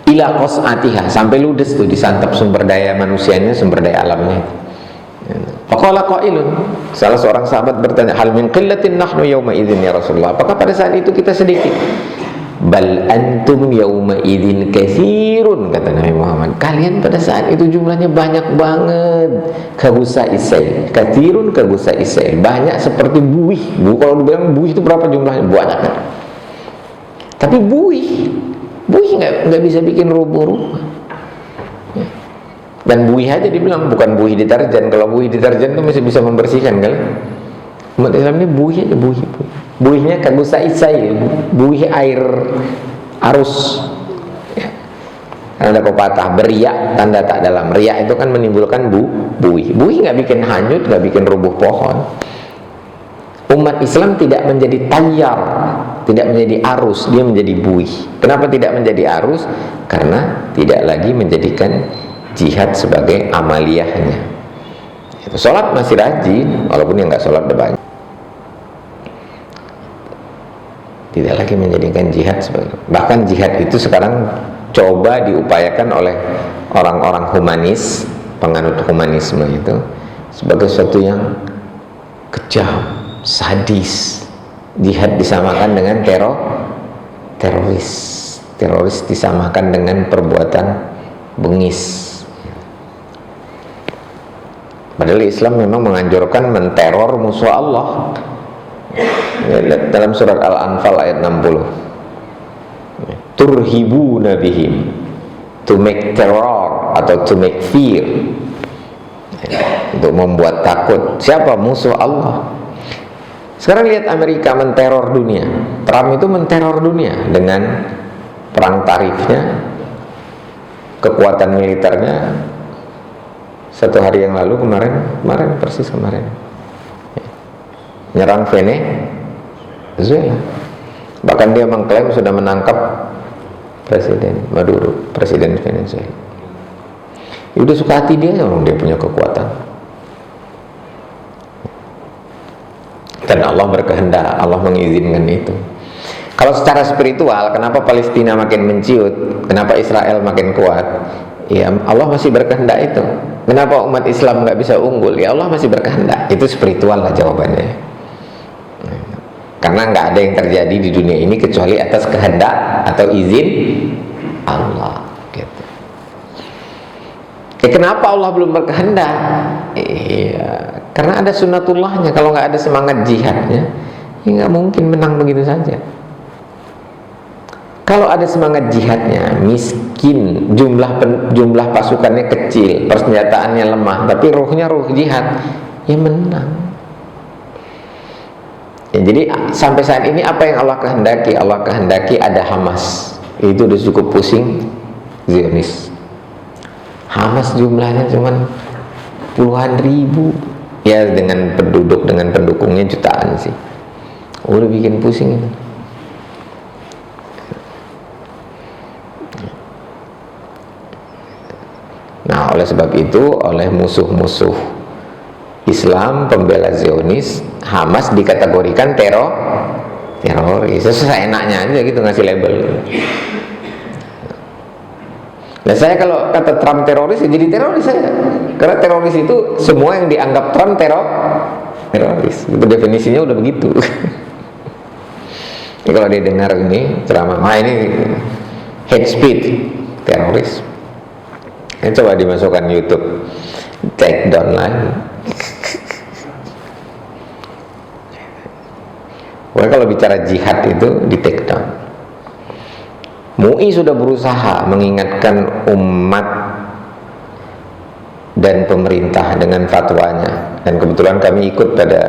Ila qas'atiha, sampai ludes tuh, disantap sumber daya manusianya, sumber daya alamnya. Faqala qailun, salah seorang sahabat bertanya, hal min qillatin nahnu yawma idzin ya Rasulullah, apakah pada saat itu kita sedikit? Bal antum yawma idzin katsirun, kata Nabi Muhammad, kalian pada saat itu jumlahnya banyak banget. Kabusa isail, katsirun kabusa isail, banyak seperti buih. Kalau dibilang buih itu berapa jumlahnya? Banyak kan? Tapi buih nggak bisa bikin rubuh rumah. Dan buih aja dibilang, bukan buih deterjen. Kalau buih deterjen itu masih bisa membersihkan kan? Umat Islam ini buih aja, buihnya kagusa isai, buih air arus. Ya. Ada pepatah beriak tanda tak dalam. Riak itu kan menimbulkan buih. Buih nggak bikin hanyut, nggak bikin rubuh pohon. Umat Islam tidak menjadi tayar, tidak menjadi arus, dia menjadi buih. Kenapa tidak menjadi arus? Karena tidak lagi menjadikan jihad sebagai amaliyahnya. Sholat masih rajin, walaupun yang nggak sholat udah banyak. Tidak lagi menjadikan jihad sebagai, bahkan jihad itu sekarang coba diupayakan oleh orang-orang humanis, penganut humanisme itu, sebagai sesuatu yang kejam, sadis. Jihad disamakan dengan teroris. Teroris disamakan dengan perbuatan bengis. Padahal Islam memang menganjurkan menteror musuh Allah. Dalam surat Al-Anfal ayat 60, turhibuna bihim, to make terror atau to make fear, untuk membuat takut. Siapa? Musuh Allah. Sekarang lihat Amerika menteror dunia. Trump itu menteror dunia dengan perang tarifnya, kekuatan militernya. Satu hari yang lalu, kemarin persis kemarin, nyerang Venezuela. Bahkan dia mengklaim sudah menangkap Presiden Maduro, Presiden Venezuela. Ya udah, suka hati dia, orang dia punya kekuatan. Dan Allah berkehendak, Allah mengizinkan itu. Kalau secara spiritual, kenapa Palestina makin menciut, kenapa Israel makin kuat? Ya Allah masih berkehendak itu. Kenapa umat Islam nggak bisa unggul? Ya Allah masih berkehendak. Itu spiritual lah jawabannya. Karena nggak ada yang terjadi di dunia ini kecuali atas kehendak atau izin Allah. Gitu. Kenapa Allah belum berkehendak? Iya, karena ada sunnatullahnya. Kalau nggak ada semangat jihadnya, ya nggak mungkin menang begitu saja. Kalau ada semangat jihadnya, miskin, jumlah pasukannya kecil, persenjataannya lemah, tapi ruhnya ruh jihad, ya menang. Ya, jadi sampai saat ini apa yang Allah kehendaki? Allah kehendaki ada Hamas. Itu udah cukup pusing Zionis. Hamas jumlahnya cuman puluhan ribu, ya dengan pendukungnya jutaan sih. Udah bikin pusing itu. Nah, oleh sebab itu, oleh musuh-musuh Islam, pembela Zionis, Hamas dikategorikan teroris. Seenaknya aja gitu ngasih label. Nah, saya kalau kata Trump teroris, ya jadi teroris saya. Karena teroris itu semua yang dianggap Trump teroris. Itu definisinya udah begitu. Jadi kalau dia dengar ini ceramah, ini hate speech, teroris. Coba dimasukkan YouTube, take down lagi. Pokoknya kalau bicara jihad itu di take down. MUI sudah berusaha mengingatkan umat dan pemerintah dengan fatwanya, dan kebetulan kami ikut pada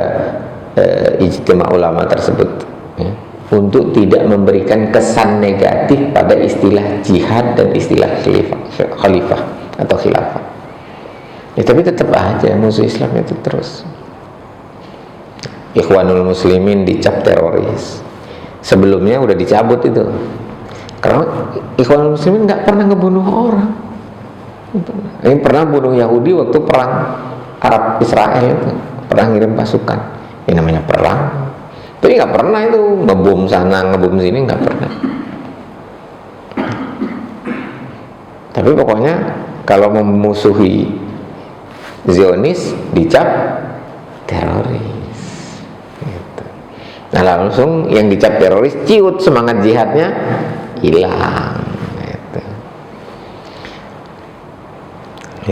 ijtima ulama tersebut, ya, untuk tidak memberikan kesan negatif pada istilah jihad dan istilah khalifah atau khilafah. Ya, tapi tetap aja musuh Islam itu terus. Ikhwanul Muslimin dicap teroris. Sebelumnya udah dicabut itu. Karena Ikhwanul Muslimin nggak pernah ngebunuh orang. Ini pernah bunuh Yahudi waktu perang Arab Israel itu, pernah ngirim pasukan. Ini namanya perang. Tapi nggak pernah itu ngebom sana, ngebom sini, nggak pernah. Tapi pokoknya kalau memusuhi Zionis dicap teroris. Gitu. Nah, langsung yang dicap teroris ciut semangat jihadnya hilang. Gitu.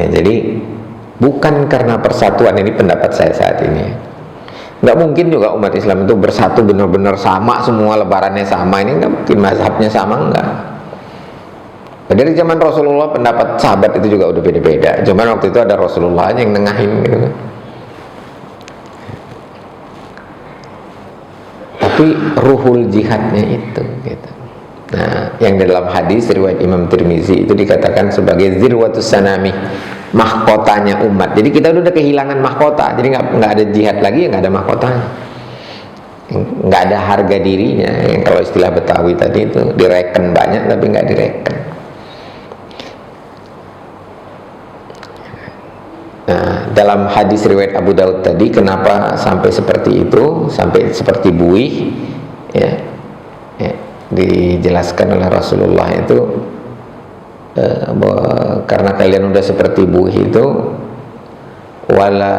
Ya, jadi bukan karena persatuan, ini pendapat saya saat ini. Nggak mungkin juga umat Islam itu bersatu benar-benar sama, semua lebarannya sama. Ini nggak mungkin, mazhabnya sama enggak. Dari zaman Rasulullah pendapat sahabat itu juga udah beda-beda. Cuman waktu itu ada Rasulullah yang nengahin gitu kan. Tapi ruhul jihadnya itu gitu. Nah, yang dalam hadis riwayat Imam Tirmizi itu dikatakan sebagai zirwatus sanami, mahkotanya umat. Jadi kita udah kehilangan mahkota. Jadi nggak ada jihad lagi, ya nggak ada mahkotanya, nggak ada harga dirinya. Yang kalau istilah Betawi tadi itu direken banyak tapi nggak direken. Nah, dalam hadis riwayat Abu Daud tadi, kenapa sampai seperti itu, sampai seperti buih, ya, dijelaskan oleh Rasulullah itu bahwa karena kalian udah seperti buih itu, wala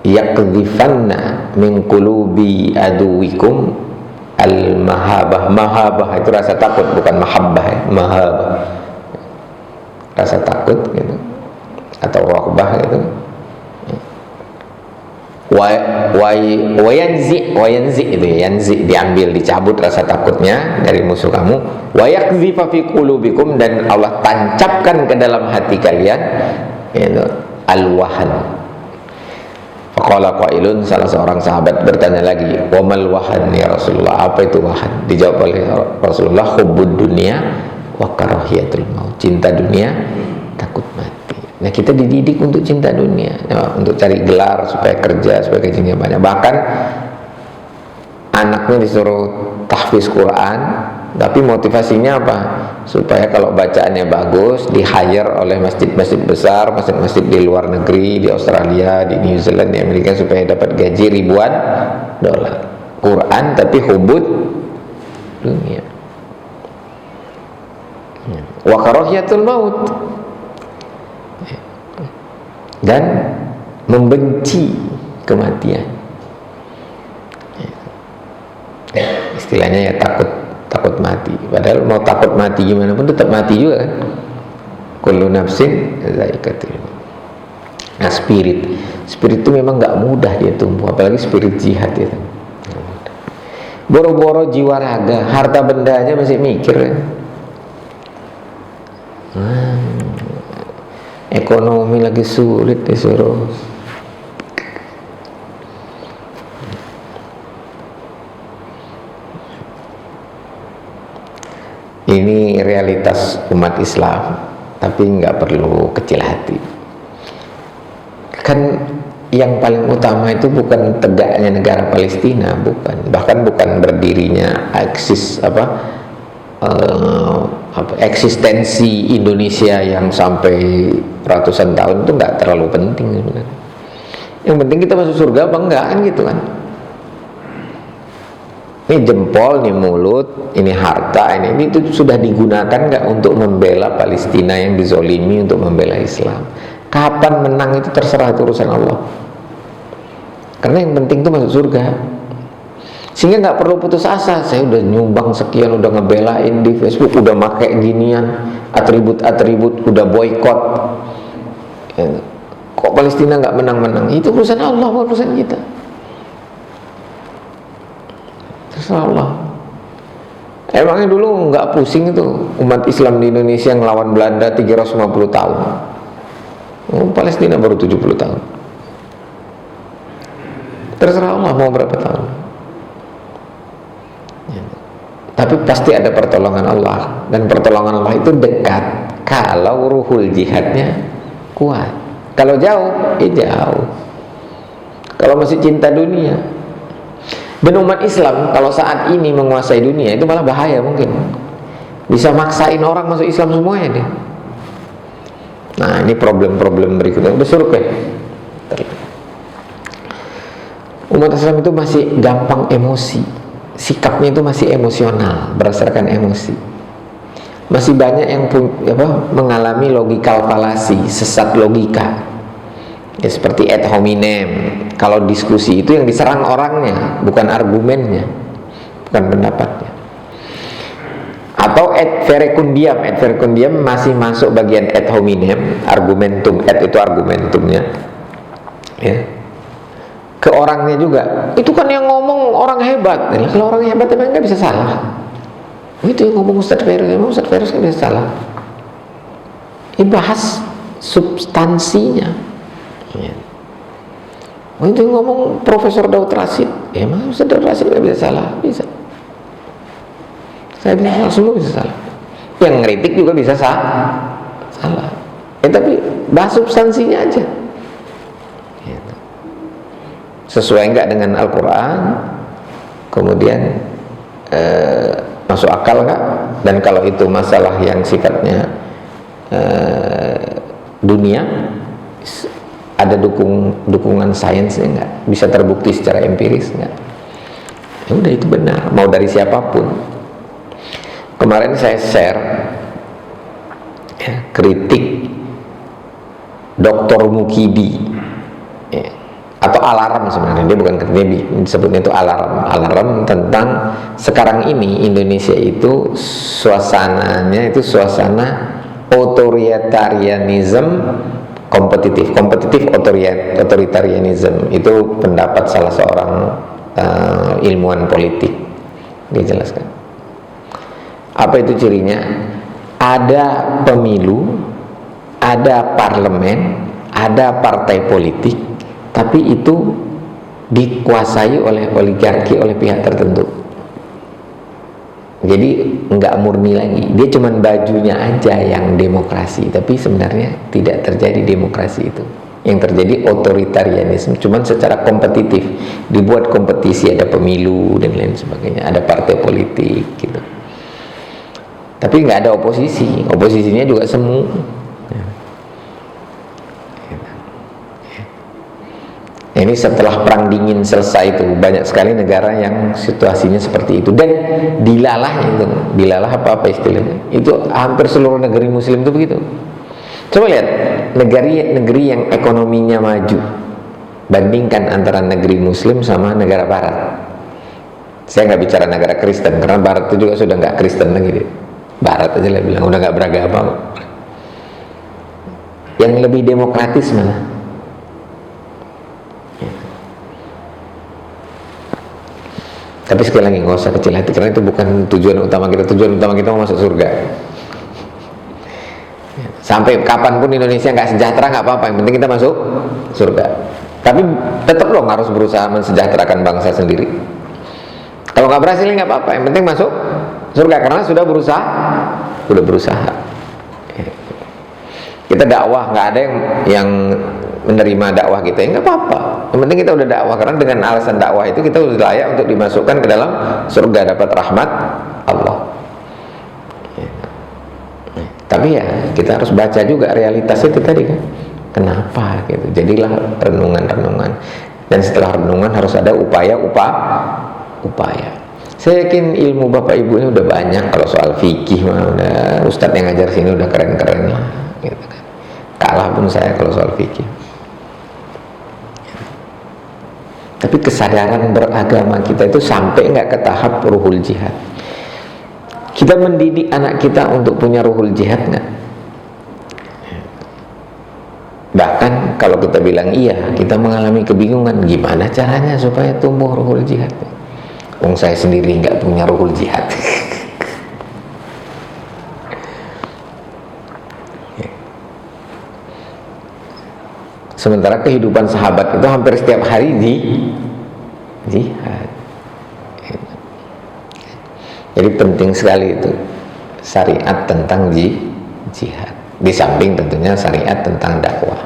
yakdhifanna min qulubi aduwikum al mahabah. Mahabah itu rasa takut, bukan mahabbah, ya. Mahabah rasa takut gitu, atau raghbah gitu. Wayanzi itu ya, yanzi diambil, dicabut rasa takutnya dari musuh kamu. Wa yakdhifa fi qulubikum, dan Allah tancapkan ke dalam hati kalian itu al-wahan. Faqala qailun, salah seorang sahabat bertanya lagi, wa mal wahan ya Rasulullah, apa itu wahan? Dijawab oleh Rasulullah, hubbud dunya wa karahiyatul maut, cinta dunia, takut mati. Nah, kita dididik untuk cinta dunia, ya, untuk cari gelar supaya kerja, supaya gajinya banyak. Bahkan anaknya disuruh tahfiz Quran, tapi motivasinya apa? Supaya kalau bacaannya bagus, di-hire oleh masjid-masjid besar, masjid-masjid di luar negeri, di Australia, di New Zealand, di Amerika, supaya dapat gaji ribuan dolar. Quran tapi hubud dunia. Wa karahiyatul maut, dan membenci kematian. Istilahnya ya takut mati. Padahal mau takut mati gimana pun tetap mati juga kan. Kullu nafsin dha'iqatul maut. Nah, spirit itu memang nggak mudah dia tumbuh, apalagi spirit jihad itu. Boro-boro jiwa raga, harta benda aja masih mikir kan. Ekonomi lagi sulit disuruh. Ini realitas umat Islam, tapi nggak perlu kecil hati. Kan yang paling utama itu bukan tegaknya negara Palestina, bukan, bahkan bukan berdirinya eksistensi Indonesia yang sampai ratusan tahun itu nggak terlalu penting sebenarnya. Yang penting kita masuk surga apa enggak kan gitu kan. Ini jempol, ini mulut, ini harta, ini itu sudah digunakan nggak untuk membela Palestina yang dizolimi, untuk membela Islam. Kapan menang itu terserah, itu urusan Allah. Karena yang penting itu masuk surga. Sehingga nggak perlu putus asa. Saya udah nyumbang sekian, udah ngebelain di Facebook, udah pakai ginian, atribut, udah boykot. Kok Palestina nggak menang-menang? Itu urusan Allah, bukan urusan kita. Terserah Allah. Emangnya dulu nggak pusing itu umat Islam di Indonesia ngelawan Belanda 350 tahun. Palestina baru 70 tahun. Terserah Allah mau berapa tahun. Ya. Tapi pasti ada pertolongan Allah, dan pertolongan Allah itu dekat kalau ruhul jihadnya kuat. Kalau jauh, jauh. Kalau masih cinta dunia. Dan umat Islam kalau saat ini menguasai dunia itu malah bahaya mungkin. Bisa maksain orang masuk Islam semuanya deh. Nah, ini problem-problem berikutnya. Udah survei. Umat Islam itu masih gampang emosi. Sikapnya itu masih emosional, berdasarkan emosi. Masih banyak yang mengalami logikal falasi, sesat logika. Ya, seperti ad hominem. Kalau diskusi itu yang diserang orangnya, bukan argumennya, bukan pendapatnya. Atau ad verecundiam. Ad verecundiam masih masuk bagian ad hominem, argumentum. Ad itu argumentumnya, ya. Ke orangnya juga. Itu kan yang ngomong orang hebat. Nah, kalau orang hebat emang nggak bisa salah. Itu yang ngomong Ustadz Ferus, emang Ustadz Ferus nggak bisa salah. Ini bahas substansinya. Ya. Itu yang ngomong Profesor Daud Rashid, emang Ustadz Daud Rashid nggak bisa salah? Bisa. Saya bisa salah, semua bisa salah. Yang ngeritik juga bisa salah. Tapi bahas substansinya aja. Gitu. Sesuai enggak dengan Al-Quran, kemudian masuk akal enggak? Dan kalau itu masalah yang sifatnya dunia, ada dukungan sainsnya enggak? Bisa terbukti secara empiris enggak? Ya udah, itu benar, mau dari siapapun. Kemarin saya share kritik Dr. Mukidi, ya, atau alarm sebenarnya, dia bukan kritik, disebutnya itu alarm tentang sekarang ini Indonesia itu suasananya itu suasana otoritarianism kompetitif otoritarianism. Itu pendapat salah seorang ilmuwan politik, dijelaskan. Apa itu cirinya? Ada pemilu, ada parlemen, ada partai politik, tapi itu dikuasai oleh oligarki, oleh pihak tertentu. Jadi nggak murni lagi. Dia cuman bajunya aja yang demokrasi, tapi sebenarnya tidak terjadi demokrasi itu. Yang terjadi otoritarianisme, cuman secara kompetitif. Dibuat kompetisi, ada pemilu dan lain sebagainya, ada partai politik gitu. Tapi nggak ada oposisi, oposisinya juga semu. Ini setelah perang dingin selesai itu banyak sekali negara yang situasinya seperti itu, dan dilalah apa istilahnya? Itu hampir seluruh negeri Muslim itu begitu. Coba lihat negeri yang ekonominya maju, bandingkan antara negeri Muslim sama negara Barat. Saya nggak bicara negara Kristen, karena Barat itu juga sudah nggak Kristen lagi deh. Barat aja lah bilang udah nggak beragama. Yang lebih demokratis mana? Tapi sekali lagi nggak usah kecil hati, karena itu bukan tujuan utama kita. Tujuan utama kita mau masuk surga. Sampai kapanpun Indonesia nggak sejahtera nggak apa-apa, yang penting kita masuk surga. Tapi tetap dong harus berusaha mensejahterakan bangsa sendiri. Kalau nggak berhasil nggak apa-apa, yang penting masuk surga karena sudah berusaha. Kita dakwah, nggak ada yang menerima dakwah kita, ya nggak apa-apa. Yang penting kita udah dakwah, karena dengan alasan dakwah itu kita sudah layak untuk dimasukkan ke dalam surga, dapat rahmat Allah. Tapi ya kita harus baca juga realitas itu tadi kan, kenapa gitu. Jadilah renungan-renungan, dan setelah renungan harus ada upaya. Saya yakin ilmu bapak ibu ini udah banyak. Kalau soal fikih mah udah ustadz yang ngajar sini udah keren-keren lah gitu kan. Kalah pun saya kalau soal fikih. Tapi kesadaran beragama kita itu sampai nggak ke tahap ruhul jihad. Kita mendidik anak kita untuk punya ruhul jihad nggak? Bahkan kalau kita bilang iya, kita mengalami kebingungan gimana caranya supaya tumbuh ruhul jihad. Saya sendiri nggak punya ruhul jihad. Sementara kehidupan sahabat itu hampir setiap hari di jihad. Jadi penting sekali itu syariat tentang jihad. Di samping tentunya syariat tentang dakwah.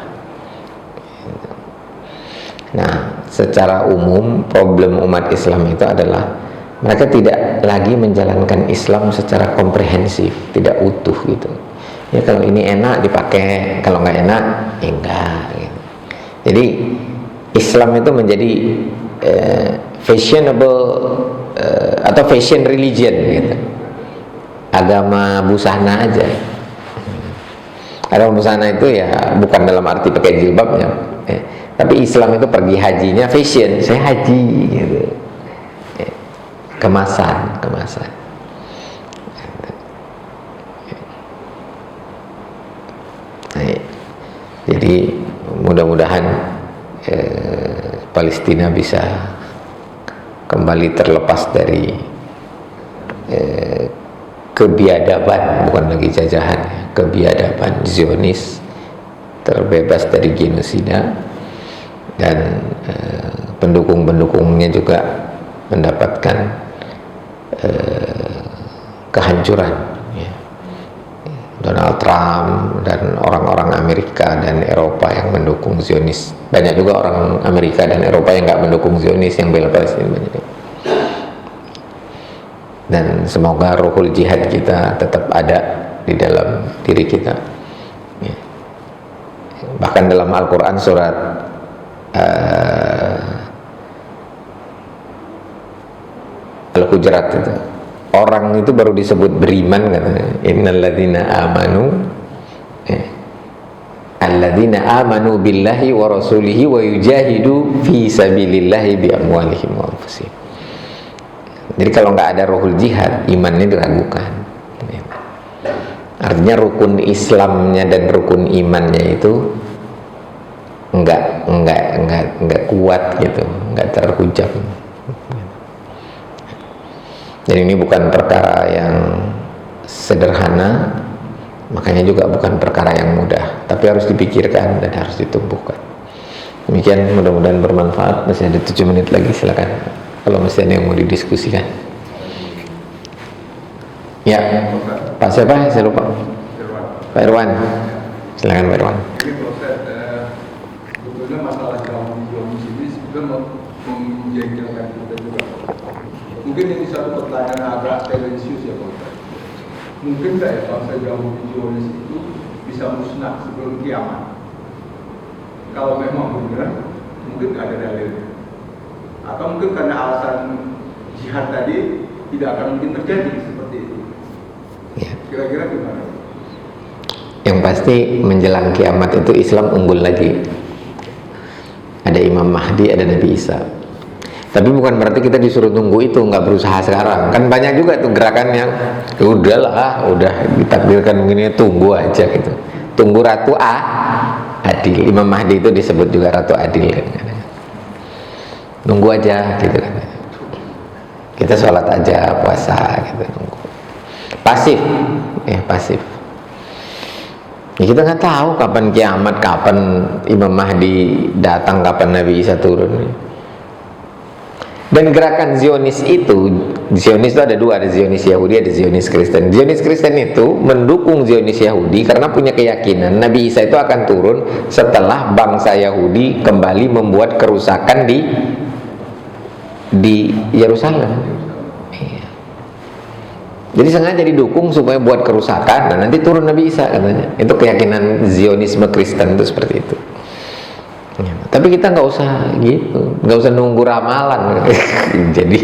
Nah, secara umum problem umat Islam itu adalah mereka tidak lagi menjalankan Islam secara komprehensif, tidak utuh gitu. Ya kalau ini enak dipakai, kalau nggak enak ya enggak gitu. Jadi Islam itu menjadi fashionable atau fashion religion gitu. Agama busana aja. Agama busana itu ya bukan dalam arti pakai jilbabnya, tapi Islam itu pergi hajinya fashion, saya haji gitu. Kemasan. Nah, jadi mudah-mudahan Palestina bisa kembali terlepas dari kebiadaban, bukan lagi jajahan, kebiadaban Zionis, terbebas dari genosida, dan pendukung-pendukungnya juga mendapatkan kehancuran. Donald Trump dan orang-orang Amerika dan Eropa yang mendukung Zionis, banyak juga orang Amerika dan Eropa yang nggak mendukung Zionis, yang bela Palestina banyak. Dan semoga ruhul jihad kita tetap ada di dalam diri kita. Bahkan dalam Al-Quran surat Al-Hujurat itu, orang itu baru disebut beriman katanya, innalladzina amanu alladzina amanu billahi wa rasulihi wa yujahidu fi sabilillahi bi amwalihim wa anfusihim. Jadi kalau nggak ada ruhul jihad, imannya diragukan. Artinya rukun Islamnya dan rukun imannya itu nggak kuat gitu, nggak terhujam. Jadi ini bukan perkara yang sederhana, makanya juga bukan perkara yang mudah, tapi harus dipikirkan dan harus ditumbuhkan. Demikian, mudah-mudahan bermanfaat. Masih ada 7 menit lagi, silakan kalau masih ada yang mau didiskusikan. Ya, Pak siapa? Saya lupa. Pak Irwan. Silakan Pak Irwan. Ini proses sebetulnya masalah jamu ini sebetulnya menjengkelkan kita juga. Mungkin ini satu pertanyaan agak tendensius ya Pak Ustaz. Mungkin nggak ya bangsa jamu Zionis itu bisa musnah sebelum kiamat? Kalau memang benar, mungkin nggak ada dalilnya. Atau mungkin karena alasan jihad tadi tidak akan mungkin terjadi seperti itu. Kira-kira gimana? Yang pasti menjelang kiamat itu Islam unggul lagi. Ada Imam Mahdi, ada Nabi Isa. Tapi bukan berarti kita disuruh tunggu itu, nggak berusaha sekarang. Kan banyak juga tuh gerakan yang udahlah, udah ditakdirkan begini, tunggu aja gitu. Tunggu Ratu Adil. Imam Mahdi itu disebut juga Ratu Adil kan. Nunggu aja gitu kan. Kita sholat aja, puasa gitu, nunggu. Pasif, ya pasif. Ya, kita nggak tahu kapan kiamat, kapan Imam Mahdi datang, kapan Nabi Isa turun. Dan gerakan Zionis itu ada dua, ada Zionis Yahudi, ada Zionis Kristen. Zionis Kristen itu mendukung Zionis Yahudi karena punya keyakinan Nabi Isa itu akan turun setelah bangsa Yahudi kembali membuat kerusakan di Yerusalem. Jadi sengaja didukung supaya buat kerusakan dan nanti turun Nabi Isa katanya. Itu keyakinan Zionisme Kristen itu seperti itu. Ya, tapi kita nggak usah gitu, nggak usah nunggu ramalan. Jadi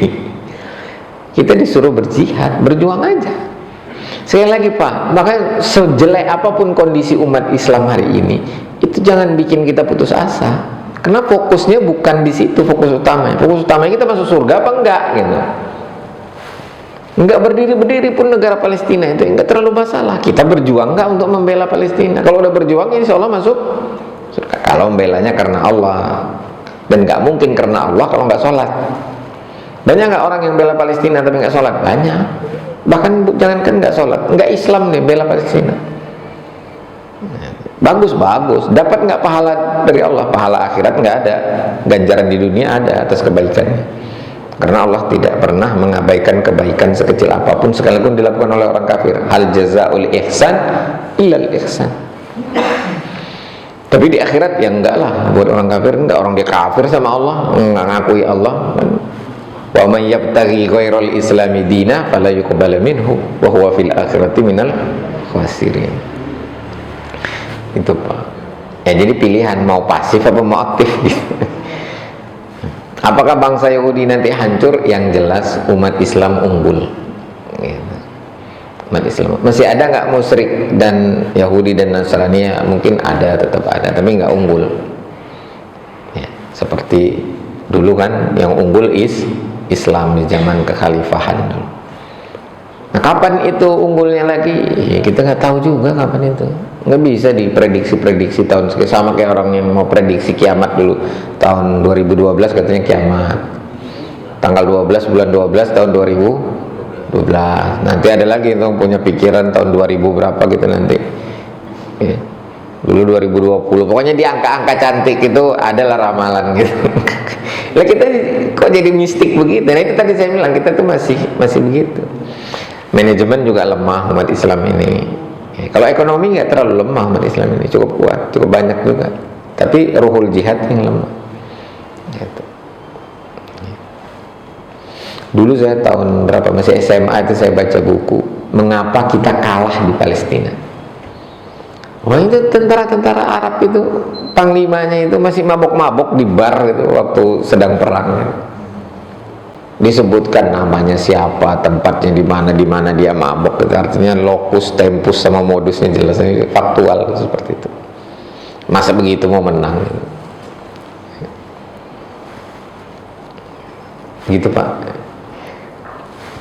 kita disuruh berjihad, berjuang aja. Sekali lagi Pak, makanya sejelek apapun kondisi umat Islam hari ini, itu jangan bikin kita putus asa. Karena fokusnya bukan di situ, fokus utamanya. Fokus utamanya kita masuk surga apa enggak gitu. Enggak berdiri pun negara Palestina itu enggak terlalu masalah. Kita berjuang enggak untuk membela Palestina. Kalau udah berjuang insya Allah masuk surga. Kalau membelanya karena Allah, dan enggak mungkin karena Allah kalau enggak sholat. Banyak enggak orang yang bela Palestina tapi enggak sholat? Banyak. Bahkan jangankan enggak sholat, enggak Islam nih bela Palestina. Bagus, dapat enggak pahala dari Allah? Pahala akhirat enggak ada, ganjaran di dunia ada atas kebaikannya. Karena Allah tidak pernah mengabaikan kebaikan sekecil apapun sekalipun dilakukan oleh orang kafir. Hal jazaul ihsan illal ihsan. Tapi di akhirat ya enggak lah, buat orang kafir enggak, orang dia kafir sama Allah, enggak ngakui Allah. Wa may yabtaghi ghairal islami dina fala yuqbal minhu wa huwa fil akhirati minal khasirin. Itu Pak. Ya jadi pilihan mau pasif apa mau aktif gitu. Apakah bangsa Yahudi nanti hancur? Yang jelas umat Islam unggul. Umat Islam masih ada nggak musyrik dan Yahudi dan Nasrani? Mungkin ada, tetap ada, tapi nggak unggul. Ya, seperti dulu kan yang unggul Islam di zaman kekhalifahan dulu. Nah, kapan itu unggulnya lagi? Ya, kita nggak tahu juga kapan itu. Nggak bisa diprediksi tahun sama kayak orang yang mau prediksi kiamat dulu tahun 2012 katanya kiamat tanggal 12 bulan 12 tahun 2012. Nanti ada lagi yang punya pikiran tahun 2000 berapa gitu nanti ya. Dulu 2020 pokoknya di angka-angka cantik itu adalah ramalan gitu. Lah kita kok jadi mistik begitu? Nah itu tadi saya bilang kita tuh masih begitu. Manajemen juga lemah umat Islam ini. Kalau ekonomi nggak terlalu lemah umat Islam ini, cukup kuat, cukup banyak juga. Tapi ruhul jihad yang lemah. Gitu. Dulu saya tahun berapa masih SMA itu saya baca buku mengapa kita kalah di Palestina. Wah itu tentara-tentara Arab itu panglimanya itu masih mabok-mabok di bar itu waktu sedang perang. Disebutkan namanya siapa, tempatnya di mana dia mabok. Itu artinya lokus, tempus sama modusnya jelas, ini faktual seperti itu. Masa begitu mau menang? Gitu Pak.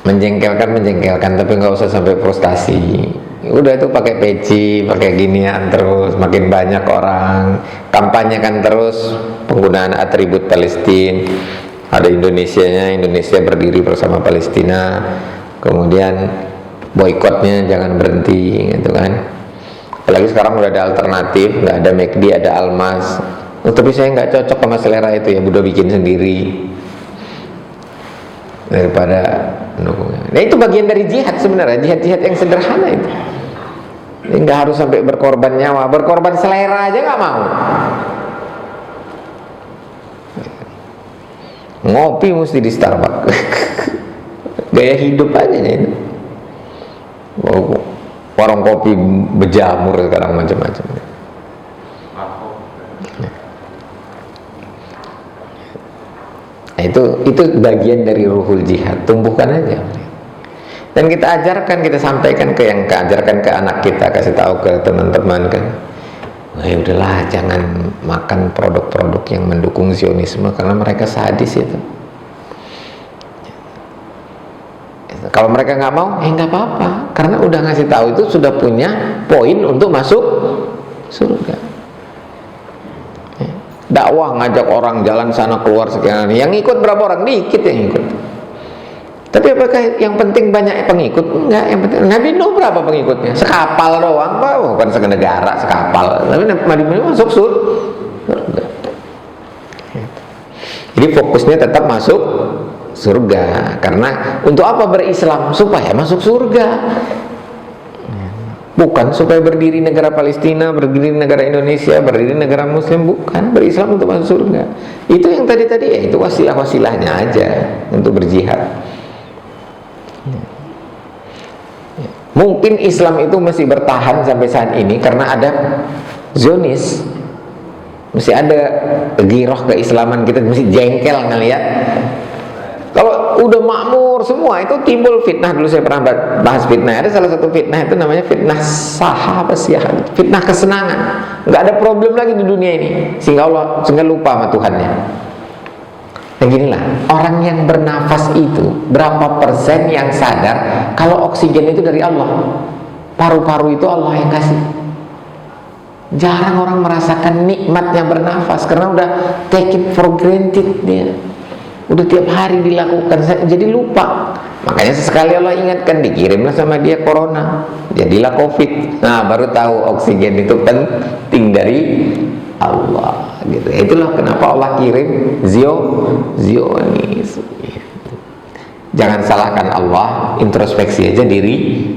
Menjengkelkan, tapi nggak usah sampai frustasi. Udah itu pakai peci, pakai ginian terus, makin banyak orang kampanyekan terus penggunaan atribut Palestina. Ada Indonesianya, Indonesia berdiri bersama Palestina. Kemudian boikotnya jangan berhenti, gitu kan. Apalagi sekarang udah ada alternatif, nggak ada McD, ada Almas. Oh, tapi saya nggak cocok sama selera itu ya, udah bikin sendiri daripada mendukungnya. Nah itu bagian dari jihad sebenarnya, jihad yang sederhana itu. Nggak harus sampai berkorban nyawa, berkorban selera aja nggak mau. Ngopi mesti di Starbucks. Gaya hidup aja itu. Warung kopi berjamur sekarang macam-macam. Nah, itu bagian dari ruhul jihad. Tumbuhkan aja. Dan kita ajarkan, kita sampaikan ke yang ajarkan ke anak kita, kasih tahu ke teman-teman kan. Udahlah, jangan makan produk-produk yang mendukung Zionisme karena mereka sadis itu. Kalau mereka nggak mau, nggak apa-apa, karena udah ngasih tahu itu sudah punya poin untuk masuk surga. Dakwah ngajak orang jalan sana keluar sekian, yang ikut berapa orang? Dikit yang ikut. Tapi apakah yang penting banyak pengikut? Enggak, yang penting Nabi Nuh berapa pengikutnya? Sekapal doang, Pak. Bukan senegara, sekapal. Tapi Nabi Nuh masuk surga. Jadi fokusnya tetap masuk surga. Karena untuk apa berislam? Supaya masuk surga. Bukan supaya berdiri negara Palestina, berdiri negara Indonesia, berdiri negara Muslim. Bukan, berislam untuk masuk surga. Itu yang tadi-tadi ya, itu wasilah-wasilahnya aja untuk berjihad. Mungkin Islam itu masih bertahan sampai saat ini karena ada Zionis, masih ada giroh keislaman, kita masih jengkel ngelihat. Kalau udah makmur semua itu timbul fitnah. Dulu saya pernah bahas fitnah. Ada salah satu fitnah itu namanya fitnah fitnah kesenangan. Nggak ada problem lagi di dunia ini sehingga lupa sama Tuhannya. Dan ginilah, orang yang bernafas itu berapa persen yang sadar kalau oksigen itu dari Allah? Paru-paru itu Allah yang kasih. Jarang orang merasakan nikmatnya bernafas karena udah take it for granted dia. Udah tiap hari dilakukan, jadi lupa. Makanya sesekali Allah ingatkan, dikirimlah sama dia corona, jadilah COVID. Nah, baru tahu oksigen itu penting dari Allah gitu. Itulah kenapa Allah kirim Zionis. Jangan salahkan Allah, introspeksi aja diri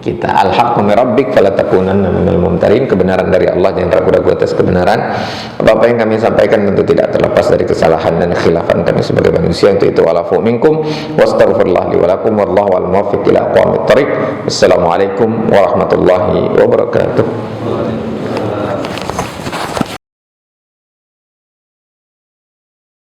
kita. Al-haqqu min rabbik fala takunanna minal mumtarin. Kebenaran dari Allah, jangan ragu-ragu atas kebenaran. Apa yang kami sampaikan tentu tidak terlepas dari kesalahan dan khilafan kami sebagai manusia. Untuk itu walafu minkum wastaghfirullah li wa lakum wallahu al muwaffiq ila aqwamit thoriq. Wassalamualaikum warahmatullahi wabarakatuh.